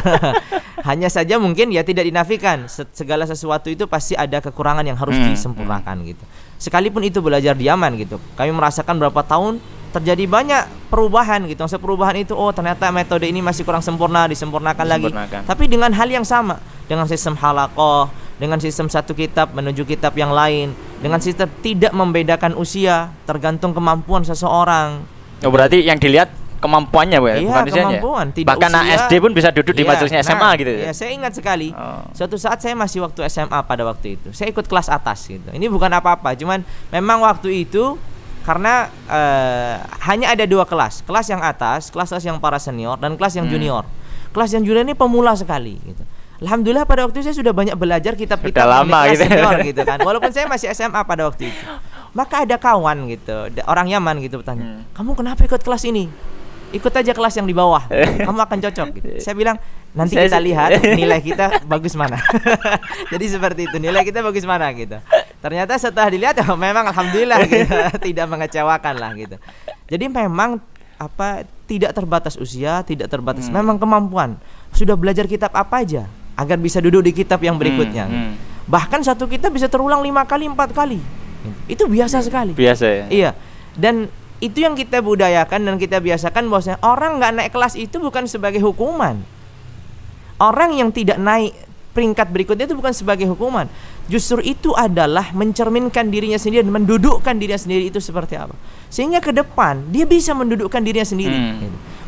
Hanya saja mungkin ya tidak dinafikan segala sesuatu itu pasti ada kekurangan yang harus disempurnakan gitu. Sekalipun itu belajar di Yaman gitu, kami merasakan berapa tahun terjadi banyak perubahan gitu. Maksud perubahan itu ternyata metode ini masih kurang sempurna, disempurnakan lagi. Tapi dengan hal yang sama, dengan sistem halaqah, dengan sistem satu kitab menuju kitab yang lain, dengan sistem tidak membedakan usia tergantung kemampuan seseorang. Berarti yang dilihat kemampuannya, Bu, iya, bukan kemampuan, tidak bahkan usia. SD pun bisa duduk di majelisnya SMA gitu. Iya, saya ingat sekali. Suatu saat saya masih waktu SMA pada waktu itu. Saya ikut kelas atas gitu. Ini bukan apa-apa, cuman memang waktu itu karena hanya ada 2 kelas. Kelas yang atas, kelas yang para senior dan kelas yang junior. Kelas yang junior ini pemula sekali gitu. Alhamdulillah pada waktu itu saya sudah banyak belajar kitab-kitab lama kelas gitu. Senior gitu kan. Walaupun saya masih SMA pada waktu itu. Maka ada kawan gitu, orang Yaman gitu bertanya, "Kamu kenapa ikut kelas ini? Ikut aja kelas yang di bawah. Kamu akan cocok." Gitu. Saya bilang, "Nanti kita lihat nilai kita bagus mana." Jadi seperti itu, nilai kita bagus mana gitu. Ternyata setelah dilihat memang alhamdulillah gitu, tidak mengecewakan lah gitu. Jadi memang tidak terbatas usia, tidak terbatas memang kemampuan. Sudah belajar kitab apa aja agar bisa duduk di kitab yang berikutnya. Bahkan satu kitab bisa terulang 5 kali, 4 kali. Itu biasa sekali. Biasa ya. Iya. Dan itu yang kita budayakan dan kita biasakan bahwasanya orang nggak naik kelas itu bukan sebagai hukuman. Orang yang tidak naik peringkat berikutnya itu bukan sebagai hukuman. Justru itu adalah mencerminkan dirinya sendiri dan mendudukkan dirinya sendiri itu seperti apa. Sehingga ke depan dia bisa mendudukkan dirinya sendiri.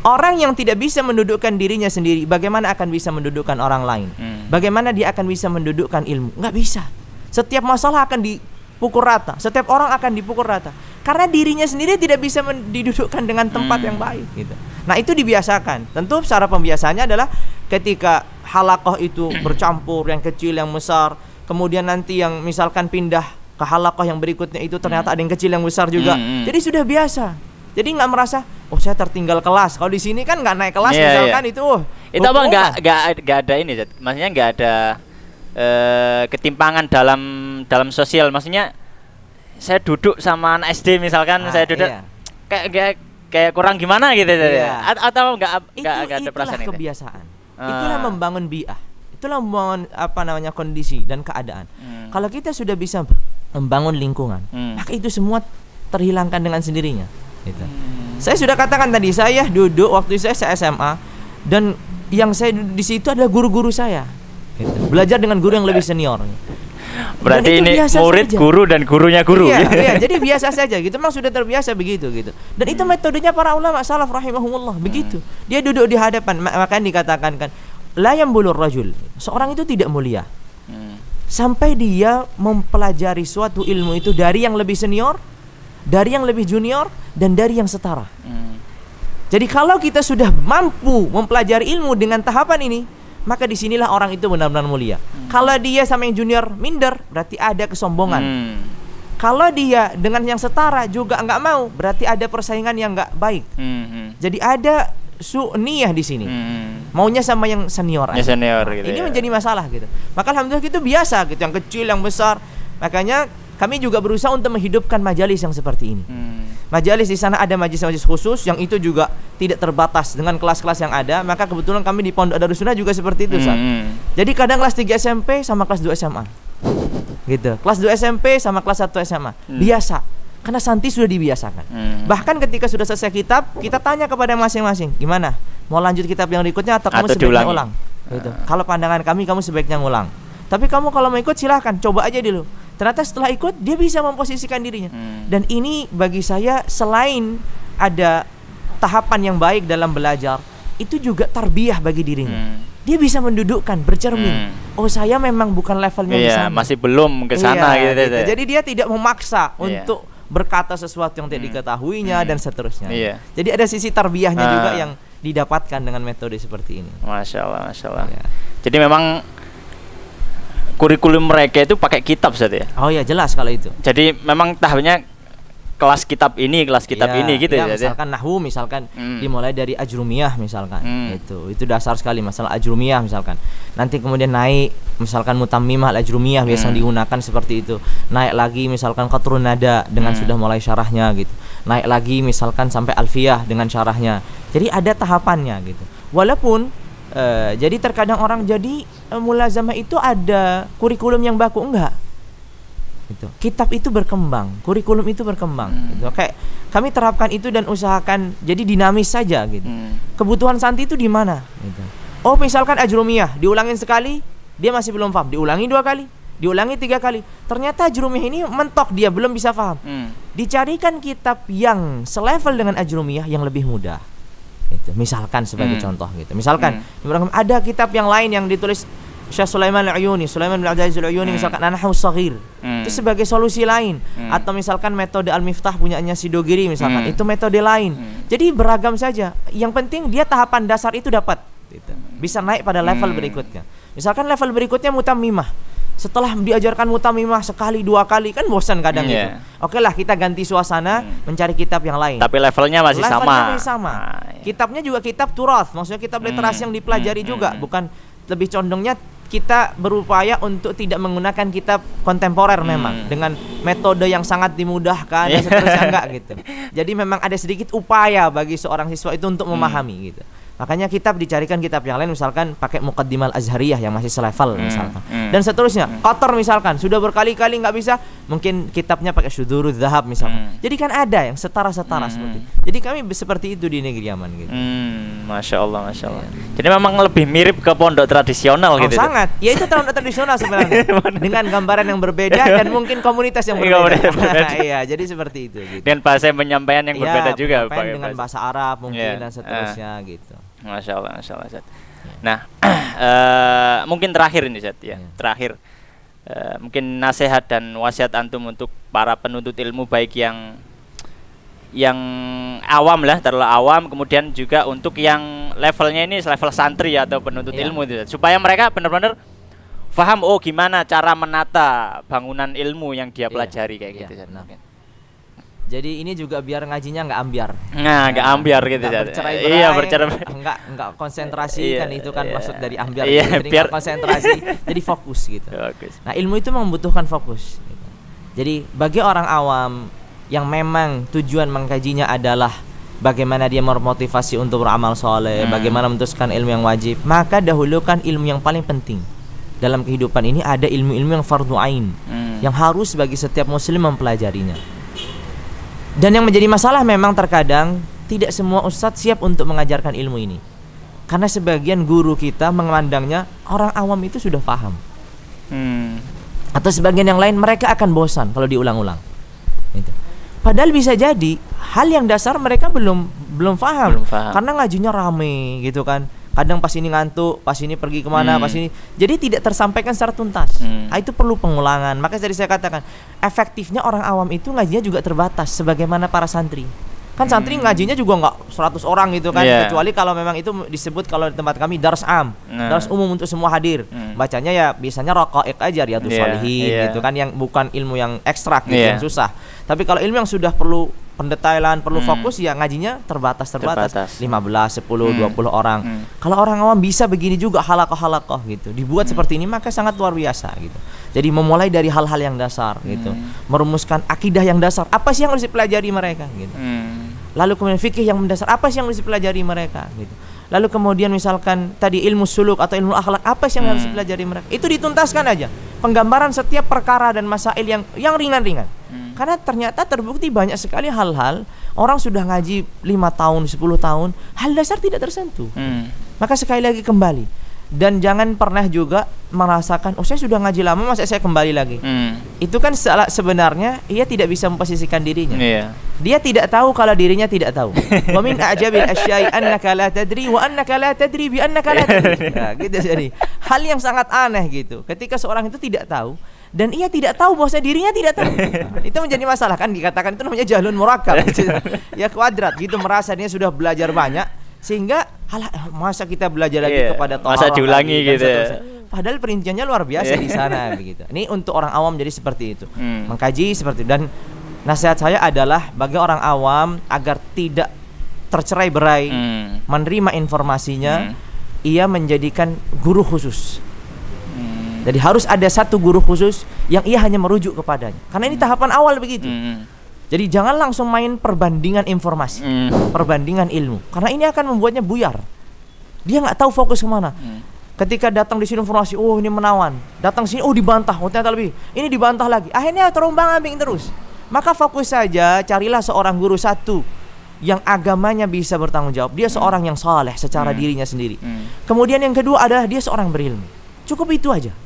Orang yang tidak bisa mendudukkan dirinya sendiri, bagaimana akan bisa mendudukkan orang lain? Bagaimana dia akan bisa mendudukkan ilmu? Nggak bisa. Setiap masalah akan dipukul rata. Setiap orang akan dipukul rata. Karena dirinya sendiri tidak bisa didudukkan dengan tempat yang baik gitu. Nah itu dibiasakan. Tentu cara pembiasaannya adalah ketika halaqah itu bercampur, yang kecil, yang besar. Kemudian nanti yang misalkan pindah ke halaqah yang berikutnya itu ternyata ada yang kecil, yang besar juga. Jadi sudah biasa. Jadi nggak merasa, saya tertinggal kelas. Kalau di sini kan nggak naik kelas misalkan itu. Itu apa nggak ada ini, maksudnya nggak ada ketimpangan dalam sosial. Maksudnya saya duduk sama anak SD misalkan, saya duduk kayak kurang gimana gitu atau nggak ada perasaan itu. Kebiasaan. Itulah membangun bi'ah. Itulah membangun kondisi dan keadaan. Kalau kita sudah bisa membangun lingkungan, maka itu semua terhilangkan dengan sendirinya. Gitu. Saya sudah katakan tadi, saya duduk waktu saya SMA dan yang saya di situ adalah guru-guru saya. Gitu. Belajar dengan guru yang lebih senior. Berarti ini murid saja. Guru dan gurunya guru. Iya, jadi biasa saja gitu. Memang sudah terbiasa begitu gitu. Dan itu metodenya para ulama salaf rahimahumullah begitu. Dia duduk di hadapan, makanya dikatakan kan la yambulur rajul. Seorang itu tidak mulia. Sampai dia mempelajari suatu ilmu itu dari yang lebih senior, dari yang lebih junior dan dari yang setara. Jadi kalau kita sudah mampu mempelajari ilmu dengan tahapan ini, maka disinilah orang itu benar-benar mulia. Kalau dia sama yang junior minder, berarti ada kesombongan. Kalau dia dengan yang setara juga enggak mau, berarti ada persaingan yang enggak baik. Jadi ada su'niyah di sini. Maunya sama yang senior. Ya senior gitu. Ini menjadi masalah gitu. Maka alhamdulillah itu biasa gitu, yang kecil, yang besar. Makanya kami juga berusaha untuk menghidupkan majalis yang seperti ini. Majalis di sana ada majelis-majelis khusus yang itu juga tidak terbatas dengan kelas-kelas yang ada. Maka kebetulan kami di Pondok Darussunnah juga seperti itu, Ustaz. Jadi kadang kelas 3 SMP sama kelas 2 SMA. Gitu. Kelas 2 SMP sama kelas 1 SMA. Biasa. Karena santri sudah dibiasakan. Bahkan ketika sudah selesai kitab, kita tanya kepada masing-masing, gimana? Mau lanjut kitab yang berikutnya atau kamu sebaiknya ulang? Gitu. Kalau pandangan kami, kamu sebaiknya ngulang. Tapi kamu kalau mau ikut silahkan, coba aja dulu. Ternyata setelah ikut dia bisa memposisikan dirinya. Dan ini bagi saya selain ada tahapan yang baik dalam belajar, itu juga tarbiyah bagi dirinya. Dia bisa mendudukkan, bercermin. Oh, saya memang bukan levelnya di sana. Masih belum ke sana gitu. Jadi dia tidak memaksa untuk berkata sesuatu yang tidak diketahuinya dan seterusnya. Jadi ada sisi tarbiyahnya juga yang didapatkan dengan metode seperti ini. Masya Allah, Masya Allah. Jadi memang kurikulum mereka itu pakai kitab Ustaz ya. Oh ya, jelas kalau itu. Jadi memang tahapnya kelas kitab ini gitu ya. Misalkan nahwu misalkan dimulai dari ajrumiyah misalkan. Itu dasar sekali masalah ajrumiyah misalkan. Nanti kemudian naik misalkan mutammimah al-ajrumiyah biasa digunakan seperti itu. Naik lagi misalkan qatrun nada dengan sudah mulai syarahnya gitu. Naik lagi misalkan sampai alfiyah dengan syarahnya. Jadi ada tahapannya gitu. Walaupun jadi terkadang orang jadi mulazamah itu ada kurikulum yang baku, enggak. Gitu. Kitab itu berkembang, kurikulum itu berkembang. Gitu. Kayak kami terapkan itu dan usahakan jadi dinamis saja. Gitu. Kebutuhan santri itu di mana? Gitu. Oh misalkan ajrumiyah diulangin sekali, dia masih belum paham, diulangi 2 kali, diulangi 3 kali. Ternyata ajrumiyah ini mentok, dia belum bisa paham. Dicarikan kitab yang selevel dengan ajrumiyah yang lebih mudah. Gitu. Misalkan sebagai contoh gitu. Misalkan ada kitab yang lain yang ditulis Syekh Sulaiman Al-Uyuni, Sulaiman bin Abdul Aziz Al-Uyuni misalkan An-Nahwu Shaghir. Itu sebagai solusi lain. Atau misalkan metode Al-Miftah punyanya Sidogiri misalkan, itu metode lain. Jadi beragam saja. Yang penting dia tahapan dasar itu dapat gitu. Bisa naik pada level berikutnya. Misalkan level berikutnya mutammimah. Setelah diajarkan mutammimah sekali 2 kali kan bosan kadang gitu. Oke lah kita ganti suasana mencari kitab yang lain. Tapi levelnya masih sama. Kitabnya juga kitab turath, maksudnya kitab literasi yang dipelajari juga, bukan lebih condongnya kita berupaya untuk tidak menggunakan kitab kontemporer memang dengan metode yang sangat dimudahkan dan seterusnya enggak gitu. Jadi memang ada sedikit upaya bagi seorang siswa itu untuk memahami gitu. Makanya kitab dicarikan kitab yang lain misalkan pakai Muqaddimal Azhariyah yang masih selevel misalkan. Dan seterusnya. Qatar misalkan sudah berkali-kali enggak bisa, mungkin kitabnya pakai Syudurudz Dzahab misalkan. Jadi kan ada yang setara-setara seperti itu. Jadi kami seperti itu di negeri Yaman gitu. Masya Allah. Jadi memang lebih mirip ke pondok tradisional gitu. Sangat. Ya itu pondok tradisional sebenarnya. Dengan gambaran yang berbeda dan mungkin komunitas yang berbeda. Iya, jadi seperti itu gitu. Dan bahasa penyampaian yang berbeda juga Pak. Dengan bahasa Arab mungkin dan seterusnya gitu. Masya Allah Zat. Nah, mungkin terakhir ini Zat ya. Terakhir, mungkin nasihat dan wasiat antum untuk para penuntut ilmu baik yang awam lah, terlalu awam, kemudian juga untuk yang levelnya ini level santri atau penuntut ilmu itu, supaya mereka benar-benar paham gimana cara menata bangunan ilmu yang dia pelajari kayak gitu. Jadi ini juga biar ngajinya nggak ambiar. Nggak ambiar gitu. Bercerai-berai. Iya, nggak konsentrasi kan itu kan maksud dari ambiar. Jadi biar konsentrasi, jadi fokus gitu. Nah, ilmu itu membutuhkan fokus. Gitu. Jadi bagi orang awam yang memang tujuan mengkajinya adalah bagaimana dia memotivasi untuk beramal soleh, bagaimana memutuskan ilmu yang wajib, maka dahulukan ilmu yang paling penting. Dalam kehidupan ini ada ilmu-ilmu yang fardhu ain, yang harus bagi setiap muslim mempelajarinya. Dan yang menjadi masalah memang terkadang tidak semua ustadz siap untuk mengajarkan ilmu ini. Karena sebagian guru kita memandangnya orang awam itu sudah paham. Atau sebagian yang lain mereka akan bosan kalau diulang-ulang. Gitu. Padahal bisa jadi hal yang dasar mereka belum paham. Karena ngajinya rame gitu kan. Kadang pas ini ngantuk, pas ini pergi kemana, pas ini. Jadi tidak tersampaikan secara tuntas. Itu perlu pengulangan. Makanya tadi saya katakan, efektifnya orang awam itu ngajinya juga terbatas sebagaimana para santri. Kan santri ngajinya juga nggak 100 orang gitu kan, kecuali kalau memang itu disebut kalau di tempat kami dars am, dars umum untuk semua hadir. Bacanya ya biasanya raqaiq aja, Riyadhus Shalihin gitu kan, yang bukan ilmu yang ekstrak gitu, yang susah. Tapi kalau ilmu yang sudah perlu pendetailan, perlu fokus, ya ngajinya terbatas 15, 10, 20 orang. Kalau orang awam bisa begini juga halaqah gitu. Dibuat seperti ini maka sangat luar biasa gitu. Jadi memulai dari hal-hal yang dasar gitu. Merumuskan akidah yang dasar. Apa sih yang harus dipelajari mereka gitu. Lalu kemudian fikih yang mendasar, apa sih yang harus dipelajari mereka gitu. Lalu kemudian misalkan tadi ilmu suluk atau ilmu akhlak, apa sih yang harus dipelajari mereka. Itu dituntaskan aja. Penggambaran setiap perkara dan masail yang ringan-ringan. Karena ternyata terbukti banyak sekali hal-hal orang sudah ngaji 5 tahun, 10 tahun, hal dasar tidak tersentuh. Maka sekali lagi kembali. Dan jangan pernah juga merasakan, saya sudah ngaji lama, masa saya kembali lagi. Itu kan sebenarnya ia tidak bisa memposisikan dirinya. Dia tidak tahu kalau dirinya tidak tahu. Wa min a'jabil asya'i annaka la tadri wa annaka la tadri bi annaka la tadri. Nah, gitu jadi. Hal yang sangat aneh gitu. Ketika seorang itu tidak tahu dan ia tidak tahu bahwa dirinya tidak tahu. Nah, itu menjadi masalah kan, dikatakan itu namanya jahlun murakkab. Ya kuadrat gitu, merasa dia sudah belajar banyak sehingga masa kita belajar lagi kepada Tohara, masa diulangi gitu. padahal perinciannya luar biasa di sana begitu. Ini untuk orang awam jadi seperti itu. Mengkaji seperti itu. Dan nasihat saya adalah bagi orang awam agar tidak tercerai-berai menerima informasinya, ia menjadikan guru khusus. Jadi harus ada satu guru khusus yang ia hanya merujuk kepadanya. Karena ini tahapan awal begitu. Jadi jangan langsung main perbandingan informasi, perbandingan ilmu, karena ini akan membuatnya buyar. Dia nggak tahu fokus kemana. Ketika datang di sini informasi, oh ini menawan, datang sini, oh dibantah, oh ternyata lebih, ini dibantah lagi, akhirnya terombang-ambing terus. Maka fokus saja, carilah seorang guru satu yang agamanya bisa bertanggung jawab. Dia seorang yang saleh secara dirinya sendiri. Kemudian yang kedua adalah dia seorang berilmu. Cukup itu aja.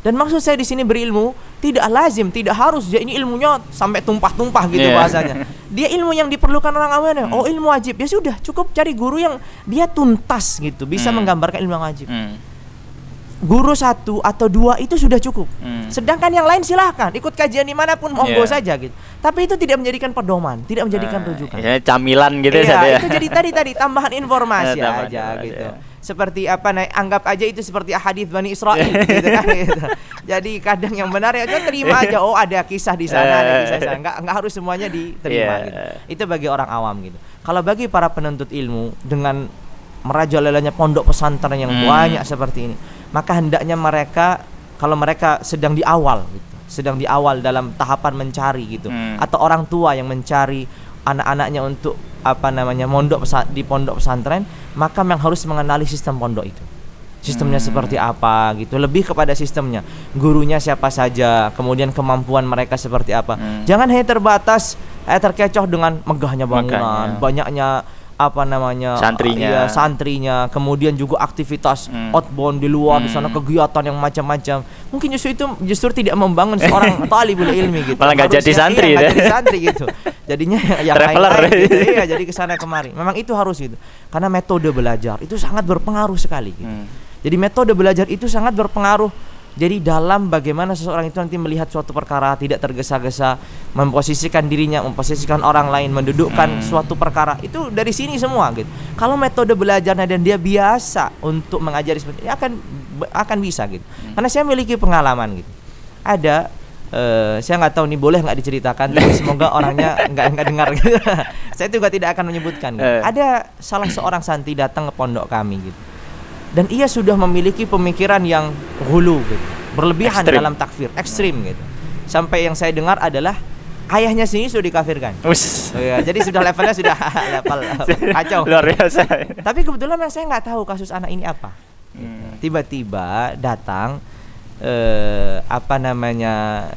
Dan maksud saya di sini berilmu tidak lazim, tidak harus dia ini ilmunya sampai tumpah-tumpah gitu bahasanya. Dia ilmu yang diperlukan orang awam. Oh ilmu wajib, ya sudah cukup cari guru yang dia tuntas gitu, bisa menggambarkan ilmu yang wajib. Guru satu atau dua itu sudah cukup. Sedangkan yang lain silahkan ikut kajian dimanapun monggo saja gitu. Tapi itu tidak menjadikan pedoman, tidak menjadikan rujukan. Ya, camilan gitu ya. Itu jadi tadi tambahan informasi aja gitu. Seperti apa anggap aja itu seperti hadis Bani Israil gitu kan gitu. Jadi kadang yang benar ya terima aja, oh ada kisah di sana, ada kisah di sana. Enggak harus semuanya diterima gitu. Itu bagi orang awam gitu. Kalau bagi para penuntut ilmu dengan merajalelanya pondok pesantren yang banyak seperti ini, maka hendaknya mereka kalau mereka sedang di awal gitu, sedang di awal dalam tahapan mencari gitu, atau orang tua yang mencari anak-anaknya untuk mondok di pondok pesantren, maka yang harus mengenali sistem pondok itu, sistemnya seperti apa gitu, lebih kepada sistemnya, gurunya siapa saja, kemudian kemampuan mereka seperti apa. Jangan hanya terbatas terkecoh dengan megahnya bangunan, banyaknya santrinya, kemudian juga aktivitas outbound di luar, di sana kegiatan yang macam-macam. Mungkin justru tidak membangun seorang talibul ilmi gitu. Malah nggak jadi santri, jadi santri gitu. Jadinya yang lain gitu, jadi kesana kemari. Memang itu harus gitu. Karena metode belajar itu sangat berpengaruh sekali gitu. Jadi metode belajar itu sangat berpengaruh. Jadi dalam bagaimana seseorang itu nanti melihat suatu perkara, tidak tergesa-gesa, memposisikan dirinya, memposisikan orang lain, mendudukkan suatu perkara, itu dari sini semua gitu. Kalau metode belajarnya dan dia biasa untuk mengajari seperti ini akan bisa gitu. Karena saya memiliki pengalaman gitu. Ada saya nggak tahu nih boleh nggak diceritakan, tapi semoga orangnya nggak dengar gitu. Saya juga tidak akan menyebutkan gitu. Ada salah seorang santri datang ke pondok kami gitu. Dan ia sudah memiliki pemikiran yang hulu gitu, berlebihan dalam takfir, ekstrim gitu. Sampai yang saya dengar adalah ayahnya sini sudah dikafirkan. Jadi sudah levelnya sudah level kacau. Luar biasa. Tapi kebetulan saya nggak tahu kasus anak ini apa. Tiba-tiba datang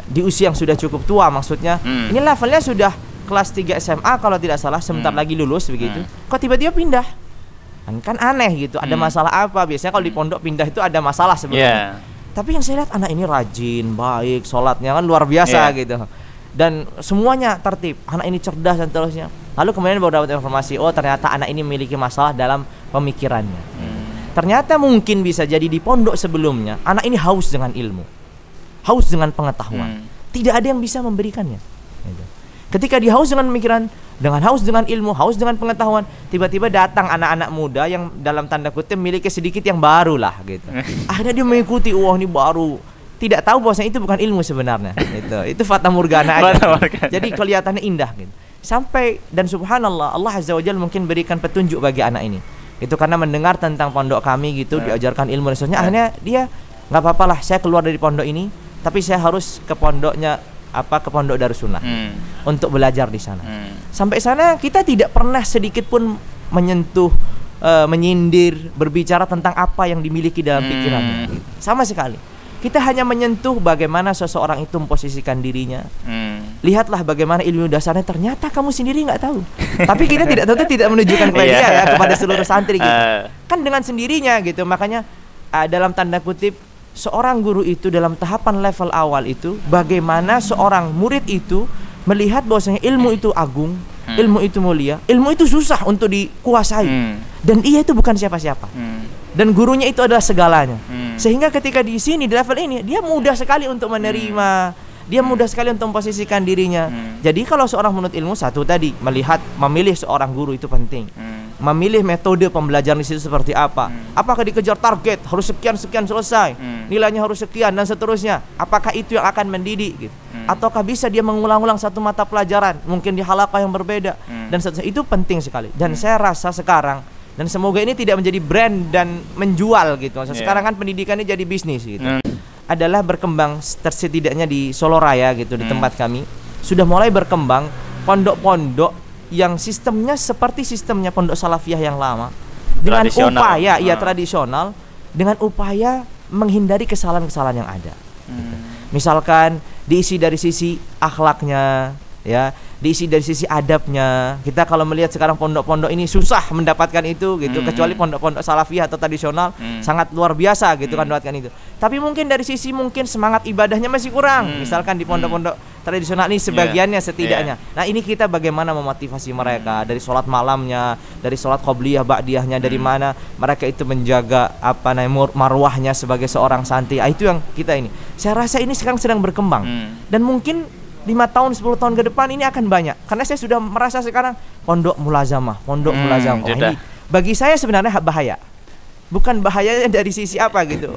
di usia yang sudah cukup tua, maksudnya ini levelnya sudah kelas 3 SMA kalau tidak salah, sebentar lagi lulus begitu. Kok tiba-tiba pindah? Kan aneh gitu, ada masalah apa? Biasanya kalau di pondok pindah itu ada masalah sebenarnya. Tapi yang saya lihat anak ini rajin, baik, sholatnya kan luar biasa gitu. Dan semuanya tertib, anak ini cerdas dan seterusnya. Lalu kemudian baru dapat informasi, oh ternyata anak ini memiliki masalah dalam pemikirannya. Ternyata mungkin bisa jadi di pondok sebelumnya anak ini haus dengan ilmu, haus dengan pengetahuan. Tidak ada yang bisa memberikannya. Ketika dia haus dengan pemikiran, dengan haus dengan ilmu, haus dengan pengetahuan, tiba-tiba datang anak-anak muda yang dalam tanda kutip memiliki sedikit yang baru lah gitu. Akhirnya dia mengikuti, wah ini baru. Tidak tahu bahwasanya itu bukan ilmu sebenarnya. Itu fata morgana aja. Jadi kelihatannya indah gitu. Sampai dan subhanallah, Allah Azza wa Jalla mungkin berikan petunjuk bagi anak ini. Itu karena mendengar tentang pondok kami gitu, diajarkan ilmu dan sebagainya. Akhirnya dia nggak apa-apa lah, saya keluar dari pondok ini, tapi saya harus ke pondoknya ke pondok Darussunnah untuk belajar di sana. Sampai sana kita tidak pernah sedikit pun menyentuh, menyindir, berbicara tentang apa yang dimiliki dalam pikirannya. Sama sekali. Kita hanya menyentuh bagaimana seseorang itu memposisikan dirinya. Lihatlah bagaimana ilmu dasarnya, ternyata kamu sendiri nggak tahu. Tapi kita tidak menunjukkan kepada dia ya, kepada seluruh santri gitu. Kan dengan sendirinya gitu. Makanya dalam tanda kutip, seorang guru itu dalam tahapan level awal itu, bagaimana seorang murid itu melihat bahwasanya ilmu itu agung, ilmu itu mulia, ilmu itu susah untuk dikuasai, dan ia itu bukan siapa-siapa, dan gurunya itu adalah segalanya. Sehingga ketika di sini di level ini dia mudah sekali untuk menerima, dia mudah sekali untuk memposisikan dirinya. Jadi kalau seorang menuntut ilmu, satu tadi memilih seorang guru itu penting. memilih metode pembelajaran di situ seperti apa. Apakah dikejar target harus sekian selesai, nilainya harus sekian dan seterusnya. Apakah itu yang akan mendidik gitu? Ataukah bisa dia mengulang-ulang satu mata pelajaran mungkin di halaqah yang berbeda dan seterusnya. Itu penting sekali. Dan saya rasa sekarang, dan semoga ini tidak menjadi brand dan menjual gitu. Maksudnya sekarang kan pendidikan ini jadi bisnis gitu. Adalah berkembang setidaknya di Solo Raya gitu, di tempat kami sudah mulai berkembang pondok-pondok yang sistemnya seperti sistemnya pondok salafiyah yang lama, dengan upaya tradisional, dengan upaya menghindari kesalahan-kesalahan yang ada. Gitu. Misalkan diisi dari sisi akhlaknya, ya, diisi dari sisi adabnya. Kita kalau melihat sekarang pondok-pondok ini susah mendapatkan itu gitu, kecuali pondok-pondok salafiyah atau tradisional sangat luar biasa gitu kan mendapatkan itu. Tapi mungkin dari sisi mungkin semangat ibadahnya masih kurang. Misalkan di pondok-pondok tradisional ini sebagiannya setidaknya. Nah, ini kita bagaimana memotivasi mereka dari sholat malamnya, dari sholat qobliyah ba'diyahnya, dari mana mereka itu menjaga marwahnya sebagai seorang santri. Itu yang kita ini. Saya rasa ini sekarang sedang berkembang. Dan mungkin 5 tahun, 10 tahun ke depan ini akan banyak. Karena saya sudah merasa sekarang pondok mulazamah. Ini bagi saya sebenarnya bahaya. Bukan bahayanya dari sisi apa gitu.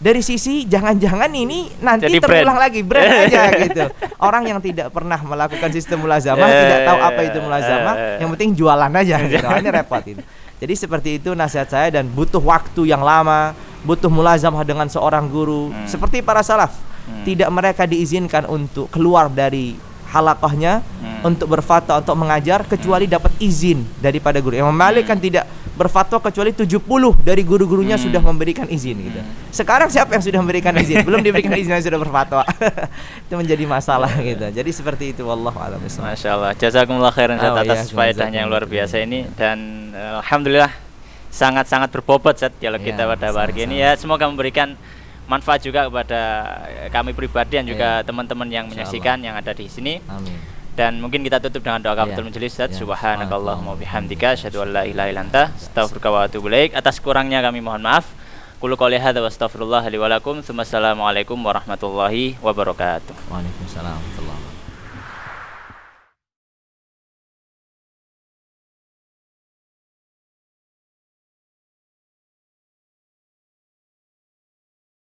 Dari sisi jangan-jangan ini nanti jadi terulang lagi brand aja gitu. Orang yang tidak pernah melakukan sistem mulazamah tidak tahu apa itu mulazamah, yang penting jualan aja gitu. Ini repot itu. Jadi seperti itu nasihat saya, dan butuh waktu yang lama, butuh mulazamah dengan seorang guru. Seperti para salaf, tidak mereka diizinkan untuk keluar dari halaqahnya untuk berfatwa, untuk mengajar, kecuali dapat izin daripada guru. Imam Malik kan tidak berfatwa kecuali 70 dari guru-gurunya sudah memberikan izin gitu. Sekarang siapa yang sudah memberikan izin? Belum diberikan izin yang sudah berfatwa. Itu menjadi masalah gitu. Jadi seperti itu, wallahu a'lam bishawab. Masyaallah. Jazakumullah khairan atas faedahnya yang luar biasa ini, dan alhamdulillah sangat-sangat berbobot kalau kita pada hari ini ya. Semoga memberikan manfaat juga kepada kami pribadi dan juga teman-teman yang menyaksikan yang ada di sini. Amin. Dan mungkin kita tutup dengan doa kafaratul majelis. Subhanakallahumma bihamdika asyhadu an la ilaha illa anta astaghfiruka wa atubu ilaik. Atas kurangnya kami mohon maaf. Qul qouli hadza wa astaghfirullah li wa lakum. Assalamualaikum warahmatullahi wabarakatuh. Waalaikumsalam warahmatullahi wabarakatuh.